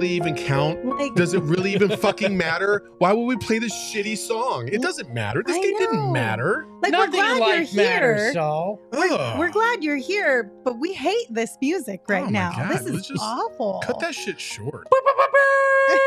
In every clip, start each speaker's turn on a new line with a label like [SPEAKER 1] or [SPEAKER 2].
[SPEAKER 1] really even count?
[SPEAKER 2] Like,
[SPEAKER 1] Does it really even fucking matter? Why would we play this shitty song? It doesn't matter. This game didn't matter.
[SPEAKER 2] Like,
[SPEAKER 3] Nothing
[SPEAKER 2] we're
[SPEAKER 3] in
[SPEAKER 2] glad you're
[SPEAKER 3] life matters,
[SPEAKER 2] here.
[SPEAKER 3] so.
[SPEAKER 2] We're glad you're here, but we hate this music right
[SPEAKER 1] Oh my
[SPEAKER 2] now.
[SPEAKER 1] God,
[SPEAKER 2] This
[SPEAKER 1] let's
[SPEAKER 2] is
[SPEAKER 1] just
[SPEAKER 2] awful.
[SPEAKER 1] Cut that shit short. I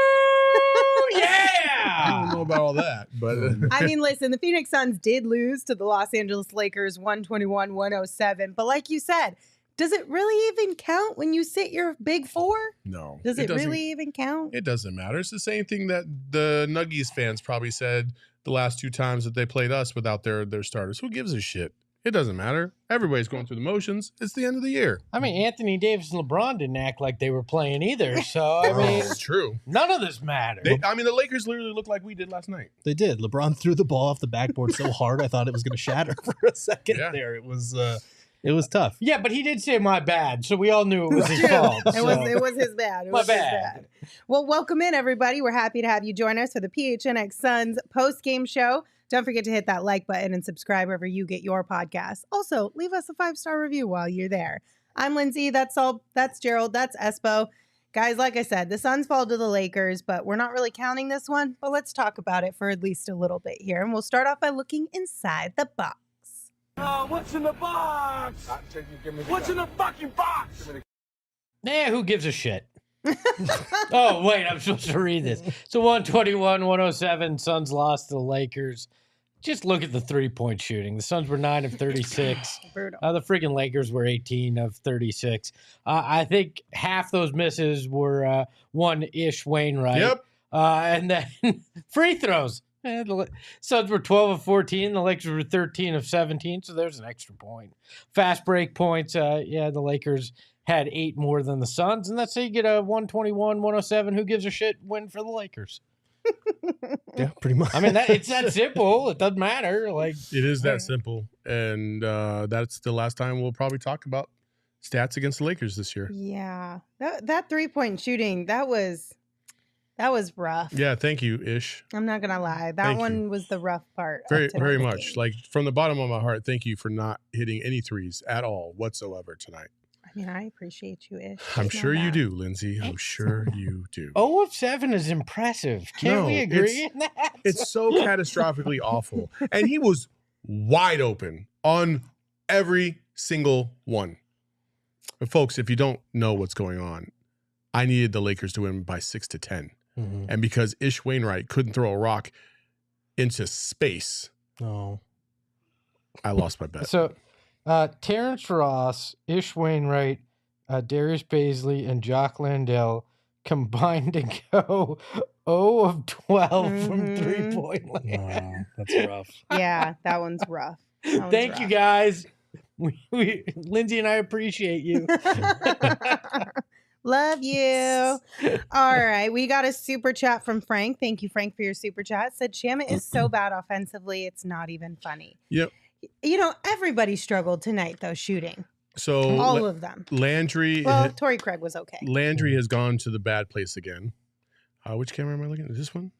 [SPEAKER 1] don't
[SPEAKER 3] Yeah!
[SPEAKER 1] know about all that, but
[SPEAKER 2] I mean, listen, the Phoenix Suns did lose to the Los Angeles Lakers 121-107. But like you said, does it really even count when you sit your big four?
[SPEAKER 1] no.
[SPEAKER 2] Does it
[SPEAKER 1] doesn't-
[SPEAKER 2] really even count?
[SPEAKER 1] It doesn't matter. It's the same thing that the Nuggies fans probably said the last 2 times that they played us without their starters. Who gives a shit? It doesn't matter. Everybody's going through the motions. It's the end of the year.
[SPEAKER 3] I mean, Anthony Davis and LeBron didn't act like they were playing either. So, I mean,
[SPEAKER 1] it's true.
[SPEAKER 3] none of this mattered.
[SPEAKER 1] The Lakers literally looked like we did last night.
[SPEAKER 4] They did. LeBron threw the ball off the backboard so hard I thought it was going to shatter for a second
[SPEAKER 1] Yeah.
[SPEAKER 4] there. It was tough.
[SPEAKER 3] Yeah, but he did say my bad, so we all knew it was his fault.
[SPEAKER 2] It was his bad. It
[SPEAKER 3] My
[SPEAKER 2] was his
[SPEAKER 3] bad.
[SPEAKER 2] Well, welcome in, everybody. We're happy to have you join us for the PHNX Suns post-game show. Don't forget to hit that like button and subscribe wherever you get your podcasts. Also, leave us a 5-star review while you're there. I'm Lindsay. That's Gerald. That's Espo. Guys, like I said, the Suns fall to the Lakers, but we're not really counting this one. But let's talk about it for at least a little bit here. And we'll start off by looking inside the box.
[SPEAKER 5] What's in the box? What's in the fucking box?
[SPEAKER 3] Who gives a shit? Oh, wait, I'm supposed to read this. So 121-107, Suns lost to the Lakers. Just look at the three-point shooting. The Suns were 9 of 36.
[SPEAKER 2] Brutal.
[SPEAKER 3] The freaking Lakers were 18 of 36. I think half those misses were one-ish Wainwright.
[SPEAKER 1] Yep.
[SPEAKER 3] And then free throws. The Suns were 12 of 14. The Lakers were 13 of 17, so there's an extra point. Fast break points. The Lakers had 8 more than the Suns, and that's how you get a 121-107. Who gives a shit win for the Lakers?
[SPEAKER 4] Yeah, pretty much.
[SPEAKER 3] I mean, it's that simple. It doesn't matter. Like,
[SPEAKER 1] It is that simple. And that's the last time we'll probably talk about stats against the Lakers this year.
[SPEAKER 2] Yeah. That 3-point shooting, that was rough.
[SPEAKER 1] Yeah, thank you, Ish.
[SPEAKER 2] I'm not going to lie. That
[SPEAKER 1] Thank
[SPEAKER 2] one
[SPEAKER 1] you.
[SPEAKER 2] was the rough part. of
[SPEAKER 1] Very, very
[SPEAKER 2] tonight's
[SPEAKER 1] much.
[SPEAKER 2] game.
[SPEAKER 1] Like, from the bottom of my heart, thank you for not hitting any threes at all whatsoever tonight.
[SPEAKER 2] I mean, I appreciate you, Ish.
[SPEAKER 1] I'm
[SPEAKER 2] Know
[SPEAKER 1] sure you
[SPEAKER 2] that.
[SPEAKER 1] do, Lindsay. I'm sure you do.
[SPEAKER 3] 0 of 7 is impressive. Can't
[SPEAKER 1] No,
[SPEAKER 3] we agree in that?
[SPEAKER 1] It's so catastrophically awful. And he was wide open on every single one. But folks, if you don't know what's going on, I needed the Lakers to win by 6-10.
[SPEAKER 4] Mhm.
[SPEAKER 1] And because Ish Wainwright couldn't throw a rock into space,
[SPEAKER 4] No.
[SPEAKER 1] I lost my bet.
[SPEAKER 3] So, Terrence Ross, Ish Wainwright, Darius Baisley, and Jock Landell combined to go 0 of 12 from
[SPEAKER 2] Mhm.
[SPEAKER 3] 3-point land.
[SPEAKER 4] No, that's rough.
[SPEAKER 2] Yeah, that one's rough. That one's
[SPEAKER 3] Thank you,
[SPEAKER 2] rough.
[SPEAKER 3] guys. Lindsay and I appreciate you.
[SPEAKER 2] Love you. All right. We got a super chat from Frank. Thank you, Frank, for your super chat. Said Shamit is so bad offensively, it's not even funny.
[SPEAKER 1] Yep.
[SPEAKER 2] You know, everybody struggled tonight, though, shooting.
[SPEAKER 1] So
[SPEAKER 2] All of them.
[SPEAKER 1] Landry
[SPEAKER 2] Well, Torrey Craig was okay.
[SPEAKER 1] Landry has gone to the bad place again. Which camera am I looking at? This one?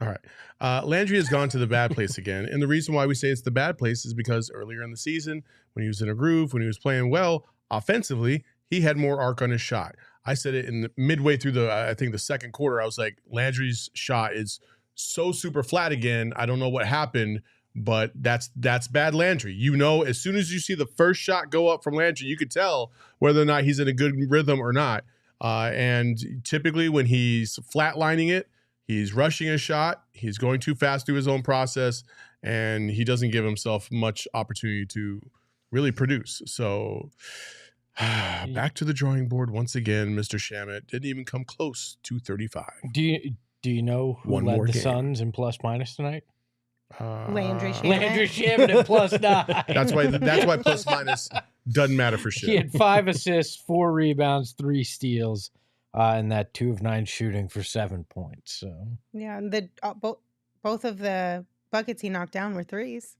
[SPEAKER 1] All right. Landry has gone to the bad place again. And the reason why we say it's the bad place is because earlier in the season, when he was in a groove, when he was playing well offensively, he had more arc on his shot. I said it in the midway through I think the second quarter. I was like, Landry's shot is so super flat again. I don't know what happened, but that's bad Landry. You know, as soon as you see the first shot go up from Landry, you could tell whether or not he's in a good rhythm or not. And typically when he's flatlining it, he's rushing a shot. He's going too fast through his own process, and he doesn't give himself much opportunity to really produce. So back to the drawing board once again. Mr. Shamit didn't even come close to 35.
[SPEAKER 3] Do you know who
[SPEAKER 1] One
[SPEAKER 3] led
[SPEAKER 1] more
[SPEAKER 3] the
[SPEAKER 1] game.
[SPEAKER 3] Suns in plus minus tonight?
[SPEAKER 2] Landry Shamet.
[SPEAKER 3] Landry Shamet at plus 9.
[SPEAKER 1] That's why plus minus doesn't matter for shit.
[SPEAKER 3] He had 5 assists, 4 rebounds, 3 steals, and that 2 of 9 shooting for 7 points. So
[SPEAKER 2] Yeah, and the both of the buckets he knocked down were threes.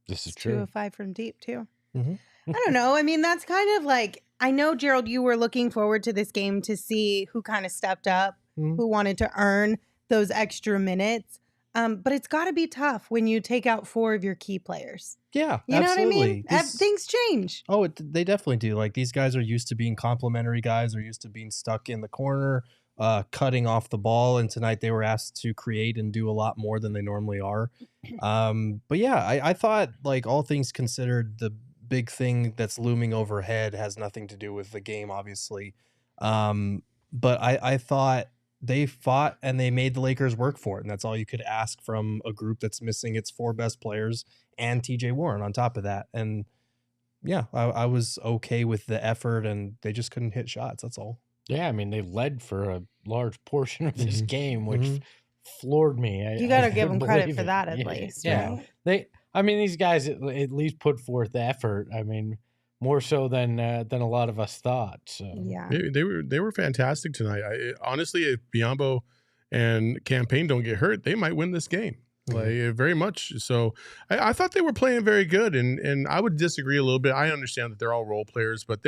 [SPEAKER 3] this is
[SPEAKER 2] 2
[SPEAKER 3] true.
[SPEAKER 2] of 5 from deep, too.
[SPEAKER 4] Mhm.
[SPEAKER 2] I don't know. I mean, that's kind of like, I know, Gerald, you were looking forward to this game to see who kind of stepped up,
[SPEAKER 4] Mhm.
[SPEAKER 2] who wanted to earn those extra minutes. But it's got to be tough when you take out 4 of your key players.
[SPEAKER 4] Yeah,
[SPEAKER 2] You know
[SPEAKER 4] absolutely.
[SPEAKER 2] what I mean? Things change.
[SPEAKER 4] They definitely do. Like, these guys are used to being complimentary guys. They're used to being stuck in the corner, cutting off the ball, and tonight they were asked to create and do a lot more than they normally are. But yeah, I thought, like, all things considered, the big thing that's looming overhead has nothing to do with the game, obviously. But I thought they fought and they made the Lakers work for it, and that's all you could ask from a group that's missing its 4 best players and TJ Warren on top of that. And yeah, I was okay with the effort, and they just couldn't hit shots. That's all.
[SPEAKER 3] Yeah, I mean, they led for a large portion of this game, which floored me.
[SPEAKER 2] You got to
[SPEAKER 3] I
[SPEAKER 2] give them
[SPEAKER 3] couldn't
[SPEAKER 2] credit
[SPEAKER 3] believe
[SPEAKER 2] for
[SPEAKER 3] it.
[SPEAKER 2] that at
[SPEAKER 3] Yeah,
[SPEAKER 2] least.
[SPEAKER 3] Yeah,
[SPEAKER 2] Right?
[SPEAKER 3] these guys at least put forth effort. I mean, more so than a lot of us thought. So
[SPEAKER 2] Yeah.
[SPEAKER 1] They were fantastic tonight. Honestly, if Biyombo and Payne don't get hurt, they might win this game. Like, very much. So I thought they were playing very good, and I would disagree a little bit. I understand that they're all role players, but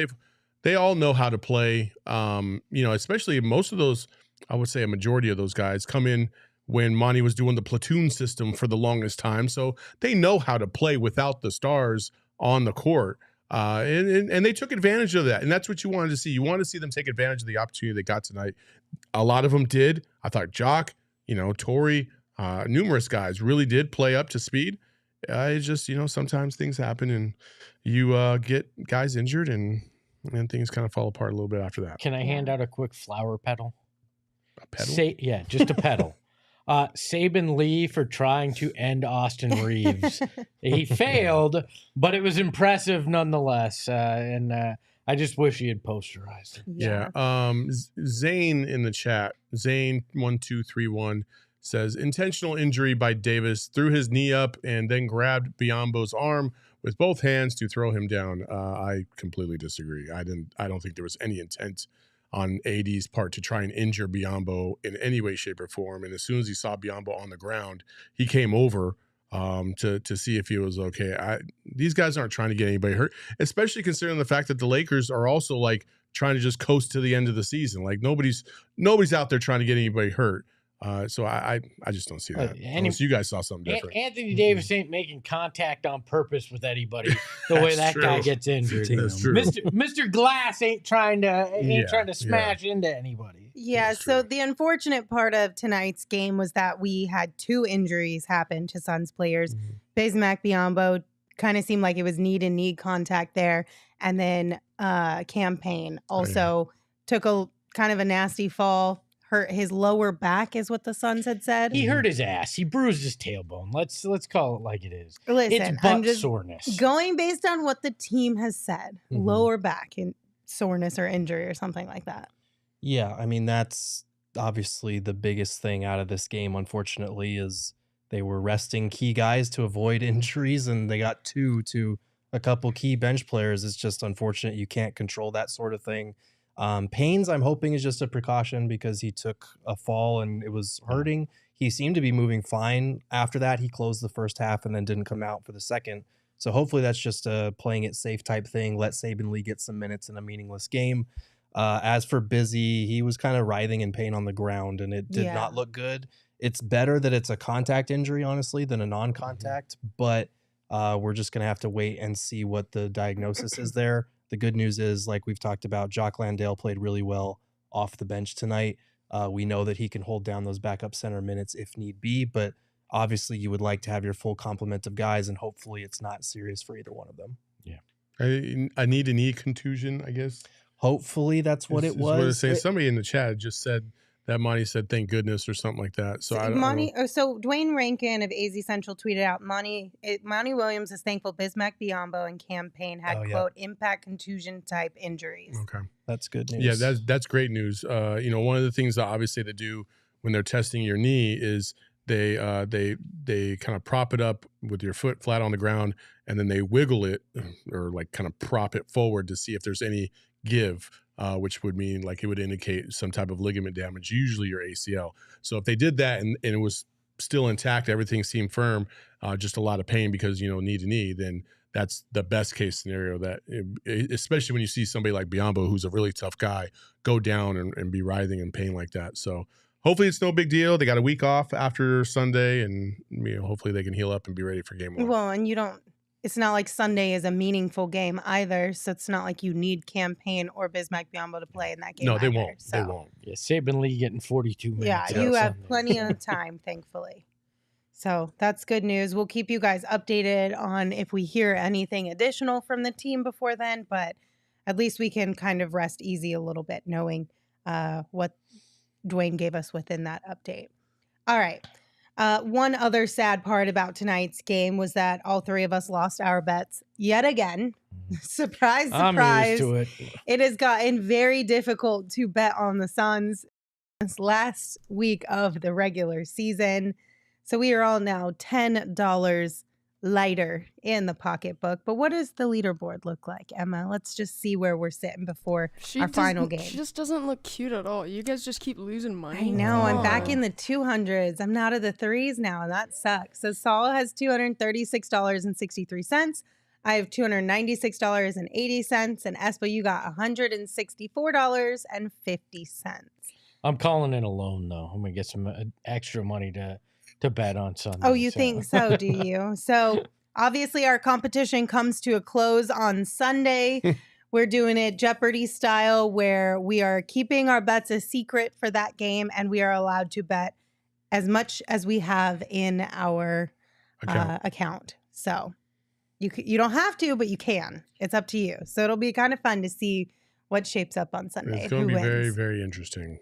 [SPEAKER 1] they all know how to play. Especially most of those, I would say a majority of those guys come in when Monty was doing the platoon system for the longest time. So they know how to play without the stars on the court. And they took advantage of that. And that's what you wanted to see. You want to see them take advantage of the opportunity they got tonight. A lot of them did. I thought Jock, Torrey, numerous guys really did play up to speed. It's just, sometimes things happen and you get guys injured and things kind of fall apart a little bit after that.
[SPEAKER 3] Can I hand out a quick flower petal?
[SPEAKER 1] A pedal?
[SPEAKER 3] Just a petal. Saban Lee for trying to end Austin Reeves. He failed, but it was impressive nonetheless. And I just wish he had posterized it.
[SPEAKER 1] Yeah. Zane in the chat, Zane1231 says intentional injury by Davis, threw his knee up and then grabbed Biyombo's arm with both hands to throw him down. I completely disagree. I don't think there was any intent on AD's part to try and injure Biyombo in any way, shape, or form. And as soon as he saw Biyombo on the ground, he came over to see if he was okay. These guys aren't trying to get anybody hurt, especially considering the fact that the Lakers are also like trying to just coast to the end of the season. Like nobody's out there trying to get anybody hurt. So I just don't see that. Unless you guys saw something different.
[SPEAKER 3] Anthony Davis ain't making contact on purpose with anybody the way that guy gets injured.
[SPEAKER 1] That's true.
[SPEAKER 3] Mr. Glass ain't trying to smash into anybody.
[SPEAKER 2] Yeah, so the unfortunate part of tonight's game was that we had 2 injuries happen to Suns players. Bismack Biyombo kind of seemed like it was knee-to-knee contact there. And then Payne also took a kind of a nasty fall. Hurt his lower back is what the Suns had said.
[SPEAKER 3] He hurt his ass. He bruised his tailbone. Let's call it like it is.
[SPEAKER 2] Listen,
[SPEAKER 3] it's butt
[SPEAKER 2] I'm just
[SPEAKER 3] soreness.
[SPEAKER 2] going based on what the team has said. Lower back and soreness or injury or something like that.
[SPEAKER 4] Yeah, I mean, that's obviously the biggest thing out of this game, unfortunately, is they were resting key guys to avoid injuries, and they got 2 to a couple key bench players. It's just unfortunate you can't control that sort of thing. Payne's, I'm hoping, is just a precaution because he took a fall and it was hurting. He seemed to be moving fine after that. He closed the first half and then didn't come out for the second. So hopefully that's just a playing it safe type thing. Let Saban Lee get some minutes in a meaningless game. As for Busy, he was kind of writhing in pain on the ground and it did not look good. It's better that it's a contact injury, honestly, than a non-contact, but we're just going to have to wait and see what the diagnosis is there. The good news is, like we've talked about, Jock Landale played really well off the bench tonight. We know that he can hold down those backup center minutes if need be, but obviously you would like to have your full complement of guys, and hopefully it's not serious for either one of them.
[SPEAKER 1] Yeah. A knee-to-knee contusion, I guess.
[SPEAKER 4] Hopefully that's what it was.
[SPEAKER 1] Somebody in the chat just said that Monty said, "Thank goodness" or something like that. So I don't know.
[SPEAKER 2] So Dwayne Rankin of AZ Central tweeted out, Monty Williams is thankful Bismack Biyombo and Payne had quote impact contusion type injuries.
[SPEAKER 1] Okay,
[SPEAKER 4] that's good news.
[SPEAKER 1] Yeah, that's great news. One of the things that obviously they do when they're testing your knee is they kind of prop it up with your foot flat on the ground, and then they wiggle it or like kind of prop it forward to see if there's any give. Which would mean like it would indicate some type of ligament damage, usually your ACL. So if they did that and it was still intact, everything seemed firm, just a lot of pain because, knee to knee, then that's the best case scenario especially when you see somebody like Biyombo, who's a really tough guy, go down and be writhing in pain like that. So hopefully it's no big deal. They got a week off after Sunday and hopefully they can heal up and be ready for game 1.
[SPEAKER 2] Well, and it's not like Sunday is a meaningful game either. So it's not like you need Payne or Bismack Biyombo to play in that game.
[SPEAKER 1] No, they
[SPEAKER 2] either,
[SPEAKER 1] won't.
[SPEAKER 2] So.
[SPEAKER 1] They won't.
[SPEAKER 3] Yeah, Saban Lee getting 42 minutes.
[SPEAKER 2] Yeah,
[SPEAKER 3] on
[SPEAKER 2] you have
[SPEAKER 3] Sunday.
[SPEAKER 2] plenty of time, thankfully. So that's good news. We'll keep you guys updated on if we hear anything additional from the team before then, but at least we can kind of rest easy a little bit knowing what Dwayne gave us within that update. All right. One other sad part about tonight's game was that all three of us lost our bets yet again. Surprise,
[SPEAKER 3] I'm
[SPEAKER 2] surprise.
[SPEAKER 3] used to it.
[SPEAKER 2] It has gotten very difficult to bet on the Suns this last week of the regular season. So we are all now $10 lighter in the pocketbook. But what does the leaderboard look like, Emma? Let's just see where we're sitting before our final game.
[SPEAKER 6] She just doesn't look cute at all. You guys just keep losing money.
[SPEAKER 2] I know. I'm back in the 200s. I'm out of the threes now, and that sucks. So Saul has $236.63. I have $296.80. And Espo, you got $164.50.
[SPEAKER 3] I'm calling it a loan, though. I'm going to get some extra money to bet on Sunday.
[SPEAKER 2] Oh, you think so, do you? So obviously our competition comes to a close on Sunday. We're doing it Jeopardy style where we are keeping our bets a secret for that game and we are allowed to bet as much as we have in our account. So you don't have to, but you can. It's up to you. So it'll be kind of fun to see what shapes up on Sunday.
[SPEAKER 1] It's going to be
[SPEAKER 2] wins.
[SPEAKER 1] very, very interesting.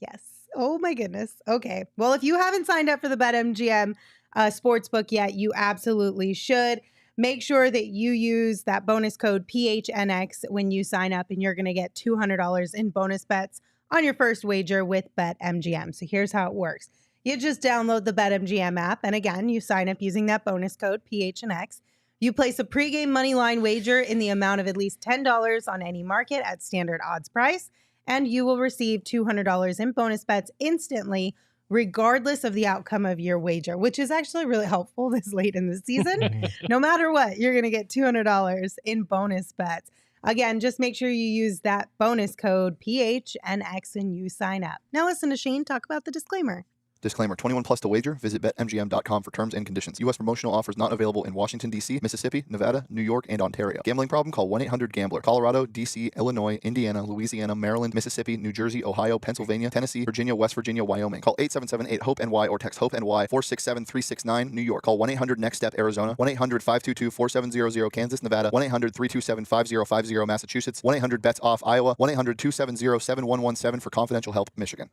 [SPEAKER 2] Yes. Oh my goodness. Okay. Well, if you haven't signed up for the BetMGM sportsbook yet, you absolutely should. Make sure that you use that bonus code PHNX when you sign up, and you're going to get $200 in bonus bets on your first wager with BetMGM. So here's how it works. You just download the BetMGM app, and again, you sign up using that bonus code PHNX. You place a pregame moneyline wager in the amount of at least $10 on any market at standard odds price, and you will receive $200 in bonus bets instantly, regardless of the outcome of your wager, which is actually really helpful this late in the season. No matter what, you're going to get $200 in bonus bets. Again, just make sure you use that bonus code PHNX when you sign up. Now listen to Shane talk about the disclaimer.
[SPEAKER 7] Disclaimer, 21 plus to wager. Visit BetMGM.com for terms and conditions. U.S. promotional offers not available in Washington, D.C., Mississippi, Nevada, New York, and Ontario. Gambling problem? Call 1-800-GAMBLER. Colorado, D.C., Illinois, Indiana, Louisiana, Maryland, Mississippi, New Jersey, Ohio, Pennsylvania, Tennessee, Virginia, West Virginia, Wyoming. Call 877-8-HOPE-NY or text HOPE-NY 467-369, New York. Call 1-800-NEXT-STEP, Arizona. 1-800-522-4700, Kansas, Nevada. 1-800-327-5050, Massachusetts. 1-800-BETS-OFF, Iowa. 1-800-270-7117 for confidential help, Michigan.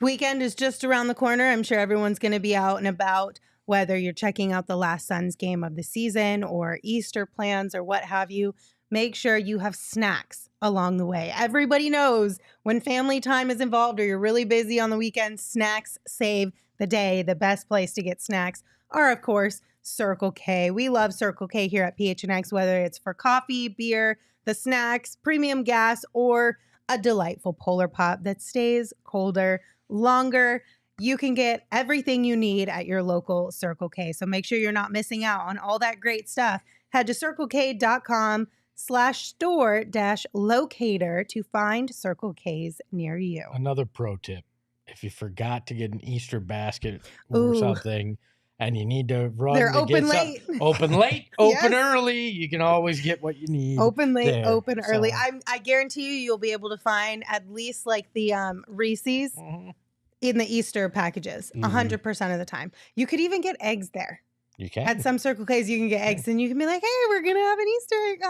[SPEAKER 2] Weekend is just around the corner. I'm sure everyone's going to be out and about, whether you're checking out the last Suns game of the season or Easter plans or what have you. Make sure you have snacks along the way. Everybody knows when family time is involved or you're really busy on the weekend, snacks save the day. The best place to get snacks are, of course, Circle K. We love Circle K here at PHNX, whether it's for coffee, beer, the snacks, premium gas, or a delightful Polar Pop that stays colder longer. You can get everything you need at your local Circle K. So make sure you're not missing out on all that great stuff. Head to circlek.com/store-locator to find Circle K's near you.
[SPEAKER 3] Another pro tip. If you forgot to get an Easter basket or something and you need to run,
[SPEAKER 2] they're
[SPEAKER 3] to
[SPEAKER 2] open
[SPEAKER 3] get
[SPEAKER 2] late.
[SPEAKER 3] Open late, open
[SPEAKER 2] Yes.
[SPEAKER 3] early. You can always get what you need.
[SPEAKER 2] Open late,
[SPEAKER 3] there.
[SPEAKER 2] open early.
[SPEAKER 3] So-
[SPEAKER 2] I guarantee you'll be able to find at least like the Reese's in the Easter packages 100% of the time. You could even get eggs there.
[SPEAKER 3] You can.
[SPEAKER 2] At some Circle K's, you can get eggs, and you can be like, "Hey, we're gonna have an Easter egg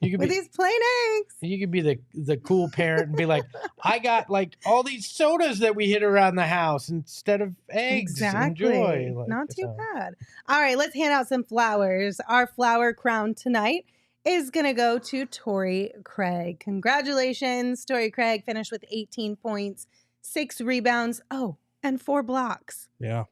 [SPEAKER 3] You could
[SPEAKER 2] with
[SPEAKER 3] be,
[SPEAKER 2] these plain eggs."
[SPEAKER 3] you could be the cool parent and be like, I got like all these sodas that we hit around the house instead of eggs.
[SPEAKER 2] Exactly.
[SPEAKER 3] Enjoy. Like,
[SPEAKER 2] Not too
[SPEAKER 3] so.
[SPEAKER 2] bad. All right, let's hand out some flowers. Our flower crown tonight is going to go to Torrey Craig. Congratulations. Torrey Craig finished with 18 points, 6 rebounds, and 4 blocks.
[SPEAKER 4] Yeah.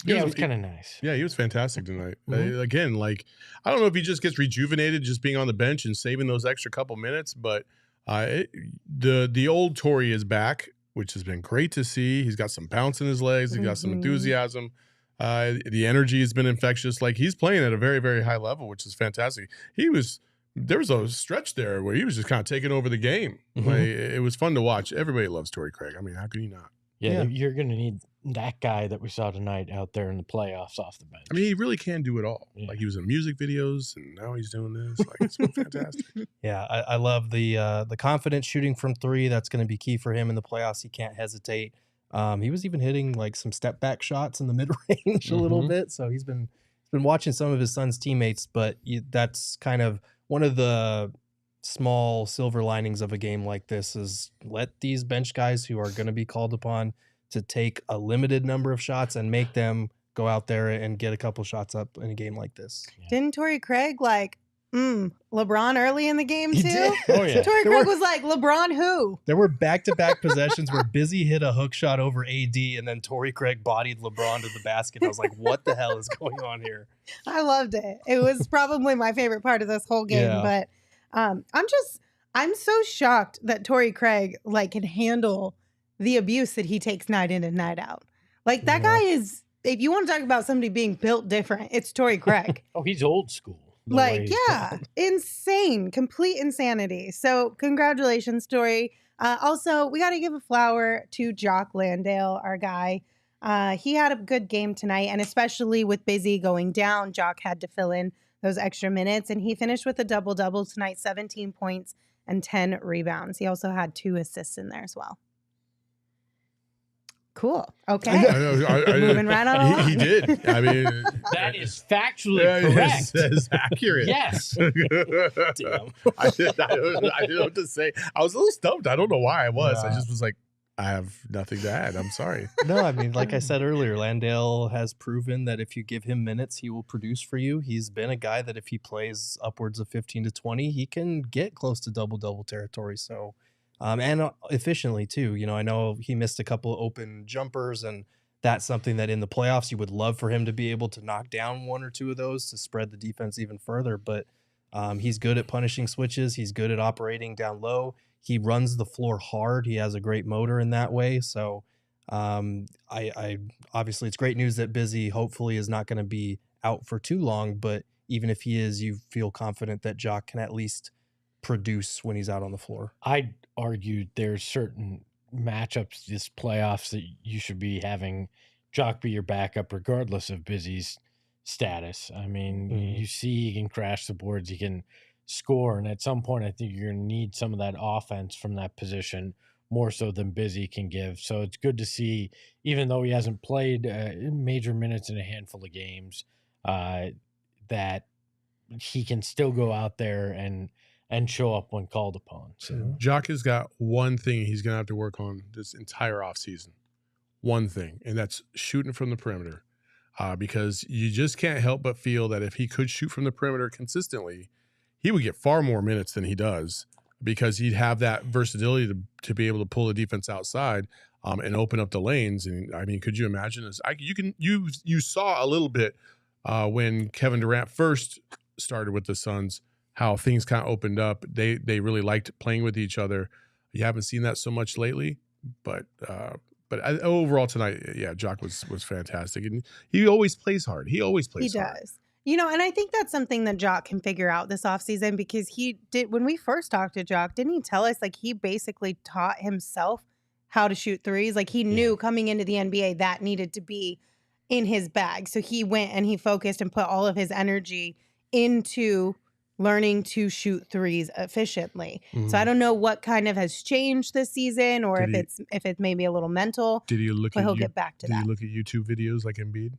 [SPEAKER 3] Yeah, it was kind of nice.
[SPEAKER 1] Yeah, he was fantastic tonight. Again, like, I don't know if he just gets rejuvenated just being on the bench and saving those extra couple minutes, but the old Torrey is back, which has been great to see. He's got some bounce in his legs. He's got some enthusiasm. The energy has been infectious. Like, he's playing at a very, very high level, which is fantastic. There was a stretch there where he was just kind of taking over the game. Like, it was fun to watch. Everybody loves Torrey Craig. I mean, how can you not?
[SPEAKER 3] Yeah, you're going to need that guy that we saw tonight out there in the playoffs off the bench.
[SPEAKER 1] I mean, he really can do it all.
[SPEAKER 3] Yeah.
[SPEAKER 1] Like he was in music videos, and now he's doing this. Like it's been fantastic.
[SPEAKER 4] Yeah, I love the confident shooting from three. That's going to be key for him in the playoffs. He can't hesitate. He was even hitting like some step back shots in the mid range a little bit. So he's been watching some of his son's teammates, but that's kind of one of the small silver linings of a game like this is let these bench guys who are going to be called upon to take a limited number of shots and make them go out there and get a couple shots up in a game like this.
[SPEAKER 2] Didn't Torrey Craig LeBron early in the game
[SPEAKER 4] He
[SPEAKER 2] too?
[SPEAKER 4] did.
[SPEAKER 3] Oh, yeah.
[SPEAKER 2] Torrey Craig was like, LeBron who?
[SPEAKER 4] There were back-to-back possessions where Busy hit a hook shot over AD and then Torrey Craig bodied LeBron to the basket. I was like, what the hell is going on here?
[SPEAKER 2] I loved it. It was probably my favorite part of this whole game.
[SPEAKER 4] Yeah.
[SPEAKER 2] But I'm so shocked that Torrey Craig can handle the abuse that he takes night in and night out. Like that guy is, if you want to talk about somebody being built different, it's Torrey Craig.
[SPEAKER 3] Oh, he's old school. the way
[SPEAKER 2] Like,
[SPEAKER 3] he's
[SPEAKER 2] yeah,
[SPEAKER 3] playing.
[SPEAKER 2] insane, complete insanity. So congratulations, Torrey. Also, we got to give a flower to Jock Landale, our guy. He had a good game tonight, and especially with Busy going down, Jock had to fill in those extra minutes, and he finished with a double-double tonight, 17 points and 10 rebounds. He also had 2 assists in there as well. Cool. Okay. Moving right on.
[SPEAKER 1] He did. I mean,
[SPEAKER 3] That is factually
[SPEAKER 1] yeah,
[SPEAKER 3] correct.
[SPEAKER 1] It's accurate.
[SPEAKER 3] Yes.
[SPEAKER 4] Damn.
[SPEAKER 1] I didn't know what to say. I was a little stumped. I don't know why I was. I
[SPEAKER 4] Yeah.
[SPEAKER 1] just was like, I have nothing to add. I'm sorry.
[SPEAKER 4] No, I mean, like I said earlier, Landale has proven that if you give him minutes, he will produce for you. He's been a guy that if he plays upwards of 15 to 20, he can get close to double-double territory. So, and efficiently too. You know, I know he missed a couple of open jumpers, and that's something that in the playoffs you would love for him to be able to knock down 1 or 2 of those to spread the defense even further. But he's good at punishing switches. He's good at operating down low. He runs the floor hard. He has a great motor in that way. So I obviously it's great news that Busy hopefully is not going to be out for too long. But even if he is, you feel confident that Jock can at least produce when he's out on the floor.
[SPEAKER 3] I'd argue there's certain matchups this playoffs that you should be having Jock be your backup regardless of Busy's status. I mean, you see he can crash the boards, he can score, and at some point I think you're going to need some of that offense from that position more so than Busy can give. So it's good to see, even though he hasn't played major minutes in a handful of games, that he can still go out there and show up when called upon. So
[SPEAKER 1] Jock has got one thing he's going to have to work on this entire offseason. One thing, and that's shooting from the perimeter. Because you just can't help but feel that if he could shoot from the perimeter consistently, he would get far more minutes than he does because he'd have that versatility to be able to pull the defense outside and open up the lanes. And I mean, could you imagine this? You saw a little bit when Kevin Durant first started with the Suns, how things kind of opened up. They really liked playing with each other. You haven't seen that so much lately, but overall tonight, yeah, Jock was fantastic, and he always plays hard. He always plays hard.
[SPEAKER 2] He does. You know, and I think that's something that Jock can figure out this offseason because he did, when we first talked to Jock, didn't he tell us like he basically taught himself how to shoot threes? Like he knew coming into the NBA that needed to be in his bag. So he went and he focused and put all of his energy into learning to shoot threes efficiently. So I don't know what kind of has changed this season or if it's maybe a little mental.
[SPEAKER 1] Did you look
[SPEAKER 2] But
[SPEAKER 1] at
[SPEAKER 2] he'll get back to
[SPEAKER 1] Did
[SPEAKER 2] that.
[SPEAKER 1] you look at YouTube videos like Embiid?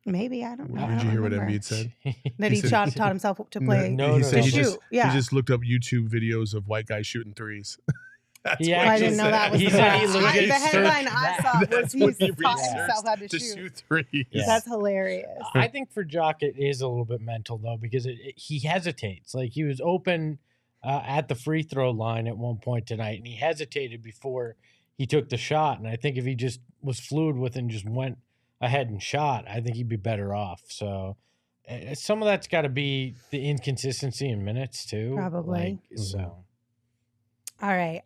[SPEAKER 2] Maybe, I don't know.
[SPEAKER 1] Did
[SPEAKER 2] I
[SPEAKER 1] you hear
[SPEAKER 2] don't
[SPEAKER 1] what
[SPEAKER 2] remember.
[SPEAKER 1] Embiid said?
[SPEAKER 2] That he taught himself to play
[SPEAKER 3] No,
[SPEAKER 1] he
[SPEAKER 3] no,
[SPEAKER 1] said
[SPEAKER 3] no.
[SPEAKER 1] he
[SPEAKER 2] to
[SPEAKER 1] just
[SPEAKER 2] shoot. Yeah.
[SPEAKER 1] he just looked up YouTube videos of white guys shooting threes. That's
[SPEAKER 3] He
[SPEAKER 1] what
[SPEAKER 2] I
[SPEAKER 3] actually
[SPEAKER 2] didn't know that was
[SPEAKER 3] He
[SPEAKER 2] the
[SPEAKER 3] said he
[SPEAKER 2] fact.
[SPEAKER 3] legit
[SPEAKER 2] The headline I
[SPEAKER 3] searched
[SPEAKER 2] saw was
[SPEAKER 1] That's
[SPEAKER 2] he
[SPEAKER 1] what he
[SPEAKER 2] taught
[SPEAKER 1] researched
[SPEAKER 2] himself how to
[SPEAKER 1] to
[SPEAKER 2] shoot.
[SPEAKER 1] shoot threes.
[SPEAKER 3] Yeah.
[SPEAKER 2] That's hilarious.
[SPEAKER 3] I think for Jock it is a little bit mental though because he hesitates. Like he was open at the free throw line at one point tonight, and he hesitated before he took the shot. And I think if he just was fluid with it and just went ahead and shot, I think he'd be better off. So some of that's got to be the inconsistency in minutes too.
[SPEAKER 2] Probably.
[SPEAKER 3] So.
[SPEAKER 2] All right.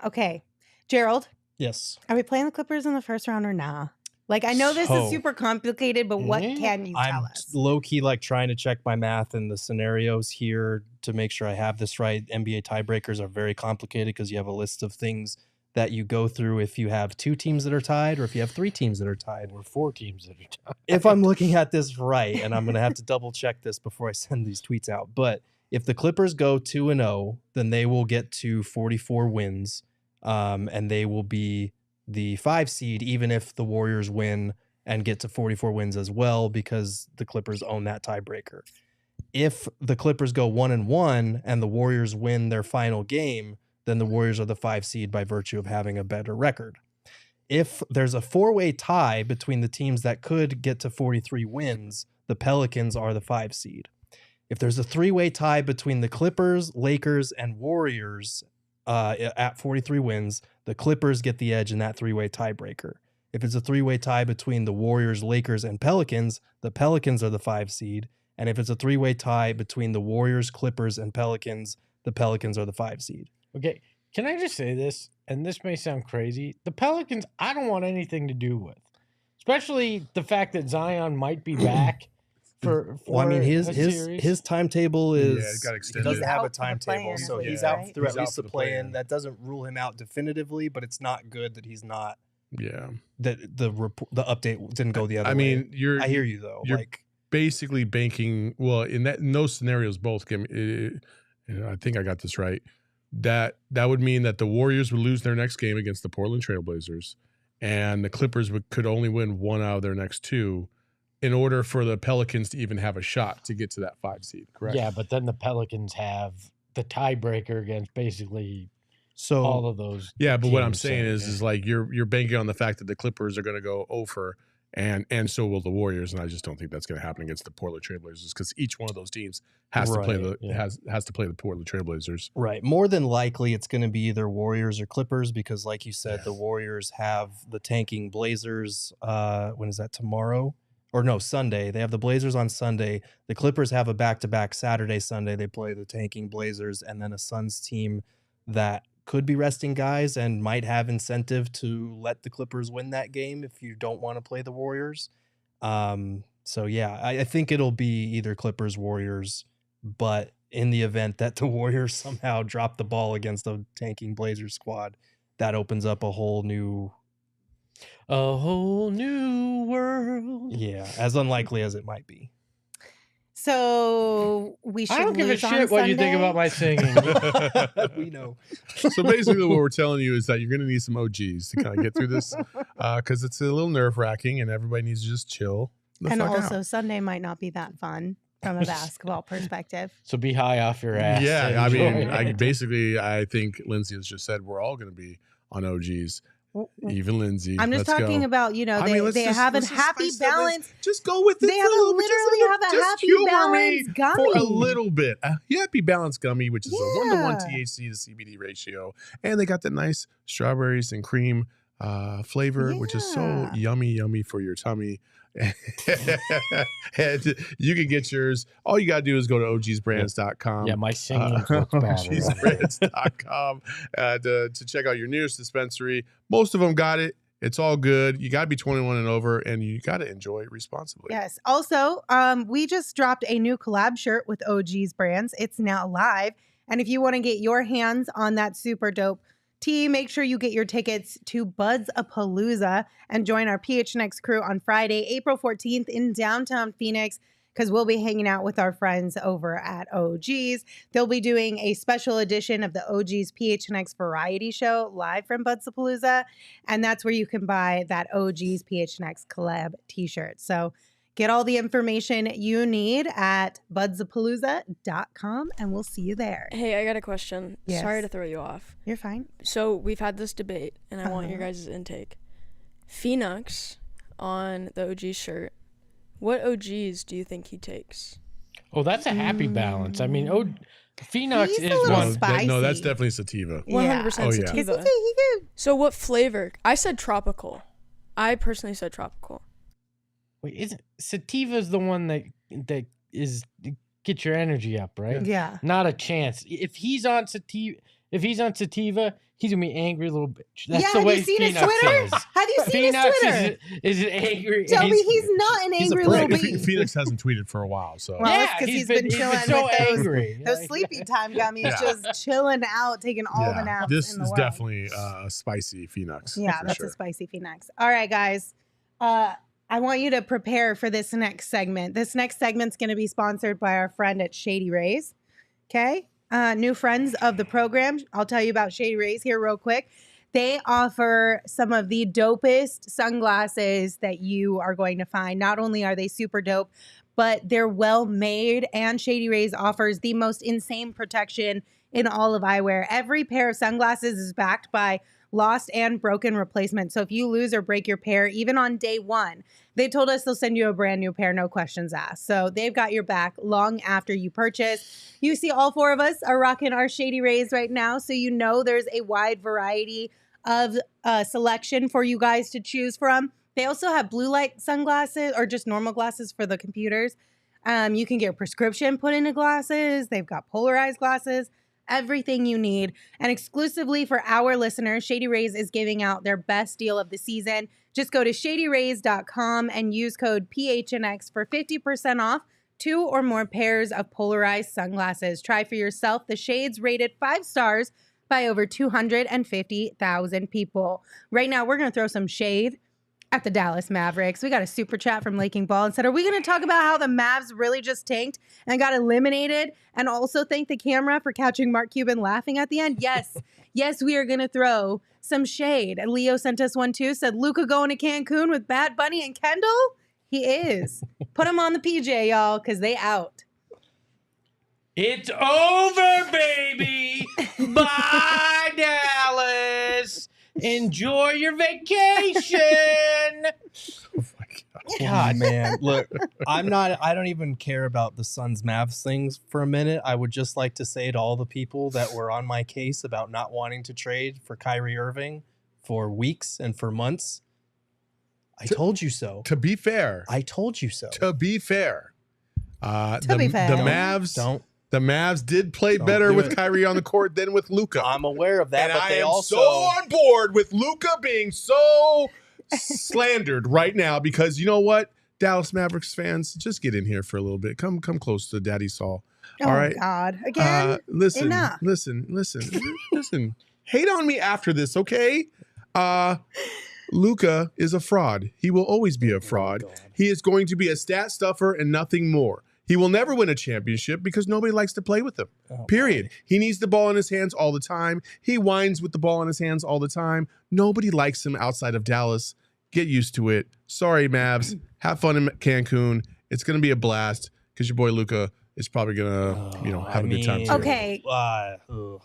[SPEAKER 2] Okay. Gerald,
[SPEAKER 4] Yes.
[SPEAKER 2] are we playing the Clippers in the first round or nah? Like, I know this
[SPEAKER 4] So-
[SPEAKER 2] is super complicated, but what can you tell
[SPEAKER 4] I'm
[SPEAKER 2] us?
[SPEAKER 4] low key like trying to check my math and the scenarios here to make sure I have this right. NBA tiebreakers are very complicated because you have a list of things that you go through if you have 2 teams that are tied or if you have 3 teams that are tied.
[SPEAKER 3] Or 4 teams that are tied.
[SPEAKER 4] If I'm looking at this right, and I'm going to have to double check this before I send these tweets out, but if the Clippers go 2-0, then they will get to 44 wins, and they will be the 5 seed, even if the Warriors win and get to 44 wins as well, because the Clippers own that tiebreaker. If the Clippers go 1-1 and the Warriors win their final game, then the Warriors are the 5 seed by virtue of having a better record. If there's a 4-way tie between the teams that could get to 43 wins, the Pelicans are the 5 seed. If there's a 3-way tie between the Clippers, Lakers, and Warriors at 43 wins, the Clippers get the edge in that 3-way tiebreaker. If it's a 3-way tie between the Warriors, Lakers, and Pelicans, the Pelicans are the 5 seed. And if it's a 3-way tie between the Warriors, Clippers, and Pelicans, the Pelicans are the 5 seed.
[SPEAKER 3] Okay, can I just say this? And this may sound crazy. The Pelicans, I don't want anything to do with, especially the fact that Zion might be back for
[SPEAKER 4] Well, I mean,
[SPEAKER 3] a series.
[SPEAKER 4] his timetable is
[SPEAKER 1] it got
[SPEAKER 4] he
[SPEAKER 1] extended.
[SPEAKER 4] doesn't
[SPEAKER 2] He's
[SPEAKER 4] have
[SPEAKER 2] out
[SPEAKER 4] a
[SPEAKER 2] for the
[SPEAKER 4] timetable,
[SPEAKER 2] play-in,
[SPEAKER 4] so
[SPEAKER 2] at
[SPEAKER 4] he's
[SPEAKER 2] least,
[SPEAKER 4] out
[SPEAKER 2] right?
[SPEAKER 4] through
[SPEAKER 1] He's
[SPEAKER 4] at
[SPEAKER 1] out
[SPEAKER 4] least
[SPEAKER 1] for
[SPEAKER 4] the
[SPEAKER 1] the
[SPEAKER 4] play-in.
[SPEAKER 1] play-in.
[SPEAKER 4] That doesn't rule him out definitively, but it's not good that he's not.
[SPEAKER 1] Yeah.
[SPEAKER 4] That the update didn't go the other way.
[SPEAKER 1] I mean,
[SPEAKER 4] I hear you though.
[SPEAKER 1] you're
[SPEAKER 4] Like,
[SPEAKER 1] basically banking. Well, in those scenarios, both give me. I think I got this right. That would mean that the Warriors would lose their next game against the Portland Trailblazers, and the Clippers could only win 1 out of their next 2 in order for the Pelicans to even have a shot to get to that 5 seed, correct?
[SPEAKER 3] Yeah, but then the Pelicans have the tiebreaker against basically
[SPEAKER 4] so
[SPEAKER 3] all of those.
[SPEAKER 1] Yeah, but what I'm
[SPEAKER 3] teams,
[SPEAKER 1] saying
[SPEAKER 3] so,
[SPEAKER 1] is like you're banking on the fact that the Clippers are going to go over, and so will the Warriors, and I just don't think that's going to happen against the Portland Trailblazers because each one of those teams has to play
[SPEAKER 4] Right,
[SPEAKER 1] has to play the Portland Trailblazers.
[SPEAKER 4] right, more than likely it's going to be either Warriors or Clippers because, like you said, the Warriors have the tanking Blazers. When is that, tomorrow? Or no, Sunday. They have the Blazers on Sunday. The Clippers have a back-to-back Saturday, Sunday. They play the tanking Blazers and then a Suns team that could be resting guys and might have incentive to let the Clippers win that game if you don't want to play the Warriors. So, yeah, I think it'll be either Clippers, Warriors, but in the event that the Warriors somehow drop the ball against a tanking Blazers squad, that opens up a whole new world. Yeah, as unlikely as it might be.
[SPEAKER 2] So we should.
[SPEAKER 3] I don't give a
[SPEAKER 2] lose on
[SPEAKER 3] shit what you think
[SPEAKER 2] Sunday?
[SPEAKER 3] about my singing.
[SPEAKER 4] We know.
[SPEAKER 1] So basically, what we're telling you is that you're going to need some OGs to kind of get through this because it's a little nerve wracking and everybody needs to just chill. the
[SPEAKER 2] And
[SPEAKER 1] fuck
[SPEAKER 2] also,
[SPEAKER 1] out.
[SPEAKER 2] Sunday might not be that fun from a basketball perspective.
[SPEAKER 3] So be high off your ass.
[SPEAKER 1] Yeah,
[SPEAKER 3] and
[SPEAKER 1] I mean,
[SPEAKER 3] enjoy it.
[SPEAKER 1] I think Lindsay has just said we're all going to be on OGs. Even Lindsay.
[SPEAKER 2] I'm just
[SPEAKER 1] Let's
[SPEAKER 2] talking
[SPEAKER 1] go.
[SPEAKER 2] about, they have a happy balance.
[SPEAKER 1] Just go with it.
[SPEAKER 2] They
[SPEAKER 1] for a
[SPEAKER 2] have
[SPEAKER 1] little bit.
[SPEAKER 2] literally have a
[SPEAKER 1] Just
[SPEAKER 2] happy
[SPEAKER 1] humor
[SPEAKER 2] balance
[SPEAKER 1] me
[SPEAKER 2] gummy.
[SPEAKER 1] for a little bit. A happy balance gummy, which is a 1-to-1
[SPEAKER 2] Yeah.
[SPEAKER 1] THC to CBD ratio, and they got that nice strawberries and cream flavor, which is so
[SPEAKER 2] Yeah.
[SPEAKER 1] yummy for your tummy. And you can get yours. All you got to do is go to ogsbrands.com.
[SPEAKER 3] Yeah, my singing's what's bad.
[SPEAKER 1] ogsbrands.com to check out your nearest dispensary. Most of them got it. It's all good. You got to be 21 and over, and you got to enjoy it responsibly.
[SPEAKER 2] Yes. Also, we just dropped a new collab shirt with OG's Brands. It's now live. And if you want to get your hands on that super dope tee, make sure you get your tickets to Buds-A-Palooza and join our PHNX crew on Friday, April 14th in downtown Phoenix, because we'll be hanging out with our friends over at OG's. They'll be doing a special edition of the OG's PHNX Variety Show live from Buds-A-Palooza, and that's where you can buy that OG's PHNX collab t-shirt. So get all the information you need at budsapalooza.com, and we'll see you there.
[SPEAKER 6] Hey, I got a question.
[SPEAKER 2] Yes.
[SPEAKER 6] Sorry to throw you off.
[SPEAKER 2] You're fine.
[SPEAKER 6] So we've had this debate, and I want your
[SPEAKER 2] Uh-huh.
[SPEAKER 6] guys' intake. Phoenix on the OG shirt. What OGs do you think he takes?
[SPEAKER 3] Oh, that's a happy balance. I mean, Phoenix
[SPEAKER 2] He's a
[SPEAKER 3] is
[SPEAKER 2] little
[SPEAKER 3] one.
[SPEAKER 2] spicy.
[SPEAKER 1] No, that's definitely sativa.
[SPEAKER 6] 100%
[SPEAKER 1] Oh, yeah.
[SPEAKER 6] sativa.
[SPEAKER 2] He could.
[SPEAKER 6] So what flavor? I said tropical. I personally said tropical.
[SPEAKER 3] Wait, isn't sativa's the one that is get your energy up, right?
[SPEAKER 2] Yeah.
[SPEAKER 3] Not a chance. If he's on sativa, If he's on sativa, he's gonna be angry little bitch. That's
[SPEAKER 2] Yeah,
[SPEAKER 3] the
[SPEAKER 2] have
[SPEAKER 3] way
[SPEAKER 2] you seen his
[SPEAKER 3] Phoenix
[SPEAKER 2] Twitter?
[SPEAKER 3] is.
[SPEAKER 2] Have you seen his
[SPEAKER 3] Phoenix
[SPEAKER 2] Twitter?
[SPEAKER 3] is an angry.
[SPEAKER 2] Tell me he's not an
[SPEAKER 4] he's a
[SPEAKER 2] angry
[SPEAKER 4] prick.
[SPEAKER 2] little
[SPEAKER 1] Right,
[SPEAKER 2] beast.
[SPEAKER 1] Phoenix hasn't tweeted for a while, so
[SPEAKER 2] Well, it's
[SPEAKER 3] Yeah,
[SPEAKER 2] because he's been chilling
[SPEAKER 3] so
[SPEAKER 2] with those,
[SPEAKER 3] angry.
[SPEAKER 2] those
[SPEAKER 3] Like,
[SPEAKER 2] sleepy time gummies,
[SPEAKER 1] Yeah.
[SPEAKER 2] just chilling out, taking all the naps
[SPEAKER 1] this
[SPEAKER 2] in the
[SPEAKER 1] is
[SPEAKER 2] world.
[SPEAKER 1] definitely a spicy Phoenix.
[SPEAKER 2] Yeah,
[SPEAKER 1] for
[SPEAKER 2] that's
[SPEAKER 1] sure.
[SPEAKER 2] a spicy Phoenix. All right, guys. I want you to prepare for this next segment. This next segment's going to be sponsored by our friend at Shady Rays. Okay? New friends of the program. I'll tell you about Shady Rays here real quick. They offer some of the dopest sunglasses that you are going to find. Not only are they super dope, but they're well made, and Shady Rays offers the most insane protection in all of eyewear. Every pair of sunglasses is backed by lost and broken replacement. So if you lose or break your pair, even on day one, they told us they'll send you a brand new pair, no questions asked. So they've got your back long after you purchase. You see all four of us are rocking our Shady Rays right now. So you know there's a wide variety of selection for you guys to choose from. They also have blue light sunglasses or just normal glasses for the computers. You can get a prescription put into glasses. They've got polarized glasses. Everything you need. And exclusively for our listeners, Shady Rays is giving out their best deal of the season. Just go to shadyrays.com and use code PHNX for 50% off 2 or more pairs of polarized sunglasses. Try for yourself the shades rated 5 stars by over 250,000 people. Right now, we're going to throw some shade at the Dallas Mavericks. We got a super chat from Laking Ball and said, are we going to talk about how the Mavs really just tanked and got eliminated, and also thank the camera for catching Mark Cuban laughing at the end? Yes. Yes, we are going to throw some shade. And Leo sent us one too, said, Luka going to Cancun with Bad Bunny and Kendall? He is. Put him on the PJ, y'all, because they out.
[SPEAKER 3] it's over, baby. Bye, Dallas. Enjoy your vacation.
[SPEAKER 1] Oh my God.
[SPEAKER 4] God, man. Look, I don't even care about the Suns Mavs things for a minute. I would just like to say to all the people that were on my case about not wanting to trade for Kyrie Irving for weeks and for months, I told you so.
[SPEAKER 1] To be fair,
[SPEAKER 4] I told you so.
[SPEAKER 1] to be fair,
[SPEAKER 2] To be fair.
[SPEAKER 1] the
[SPEAKER 2] Don't-
[SPEAKER 1] Mavs, the Mavs did play
[SPEAKER 4] Don't
[SPEAKER 1] better
[SPEAKER 4] do
[SPEAKER 1] with
[SPEAKER 4] it.
[SPEAKER 1] Kyrie on the court than with Luka.
[SPEAKER 4] I'm aware of that,
[SPEAKER 1] And
[SPEAKER 4] but
[SPEAKER 1] I
[SPEAKER 4] they
[SPEAKER 1] am
[SPEAKER 4] also
[SPEAKER 1] so on board with Luka being so slandered right now, because you know what, Dallas Mavericks fans, just get in here for a little bit. Come close to Daddy Saul.
[SPEAKER 2] Oh,
[SPEAKER 1] All right.
[SPEAKER 2] God. Again?
[SPEAKER 1] Listen,
[SPEAKER 2] enough.
[SPEAKER 1] listen. Hate on me after this, okay? Luka is a fraud. He will always be a fraud. He is going to be a stat stuffer and nothing more. He will never win a championship because nobody likes to play with him. Period. He needs the ball in his hands all the time. He whines with the ball in his hands all the time. Nobody likes him outside of Dallas. Get used to it. Sorry, Mavs. Have fun in Cancun. It's going to be a blast because your boy Luka is probably going to, have a good time too.
[SPEAKER 2] Okay.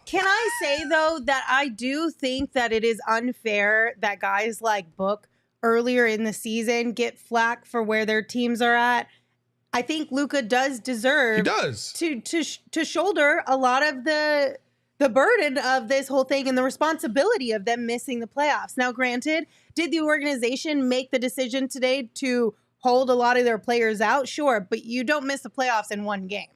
[SPEAKER 2] Can I say, though, that I do think that it is unfair that guys like Book earlier in the season get flack for where their teams are at. I think Luka does deserve
[SPEAKER 1] He does.
[SPEAKER 2] to shoulder a lot of the burden of this whole thing and the responsibility of them missing the playoffs. Now, granted, did the organization make the decision today to hold a lot of their players out? Sure, but you don't miss the playoffs in one game.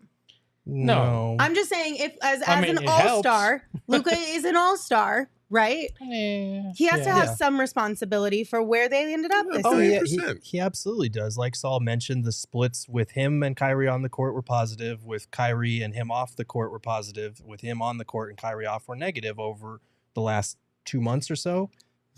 [SPEAKER 4] No.
[SPEAKER 2] I'm just saying, if as
[SPEAKER 3] I mean,
[SPEAKER 2] an
[SPEAKER 3] it
[SPEAKER 2] all-star, Luka is an all-star, right? He has to have some responsibility for where they ended up this
[SPEAKER 4] Oh,
[SPEAKER 2] year.
[SPEAKER 4] yeah,
[SPEAKER 1] 100%.
[SPEAKER 4] he absolutely does. Like Saul mentioned, the splits with him and Kyrie on the court were positive. With Kyrie and him off the court were positive. With him on the court and Kyrie off were negative over the last 2 months or so.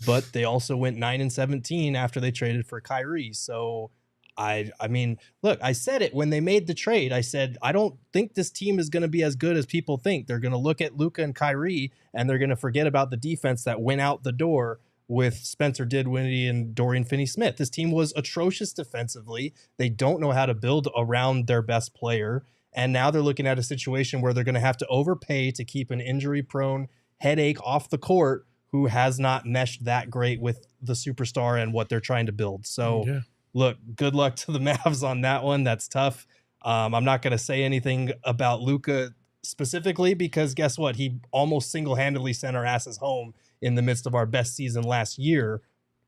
[SPEAKER 4] But they also went 9-17 after they traded for Kyrie. So I mean, look, I said it when they made the trade. I said, I don't think this team is going to be as good as people think. They're going to look at Luka and Kyrie, and they're going to forget about the defense that went out the door with Spencer Dinwiddie and Dorian Finney-Smith. This team was atrocious defensively. They don't know how to build around their best player. And now they're looking at a situation where they're going to have to overpay to keep an injury-prone headache off the court who has not meshed that great with the superstar and what they're trying to build. So,
[SPEAKER 1] Yeah.
[SPEAKER 4] look, good luck to the Mavs on that one. That's tough. I'm not going to say anything about Luka specifically because guess what? He almost single-handedly sent our asses home in the midst of our best season last year.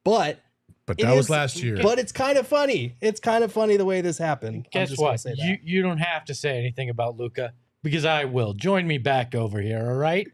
[SPEAKER 4] But
[SPEAKER 1] that was last year.
[SPEAKER 4] But it's kind of funny. It's kind of funny the way this happened. I'm
[SPEAKER 3] Guess
[SPEAKER 4] just gonna
[SPEAKER 3] what?
[SPEAKER 4] say that.
[SPEAKER 3] You don't have to say anything about Luka. because I will. Join me back over here, all right?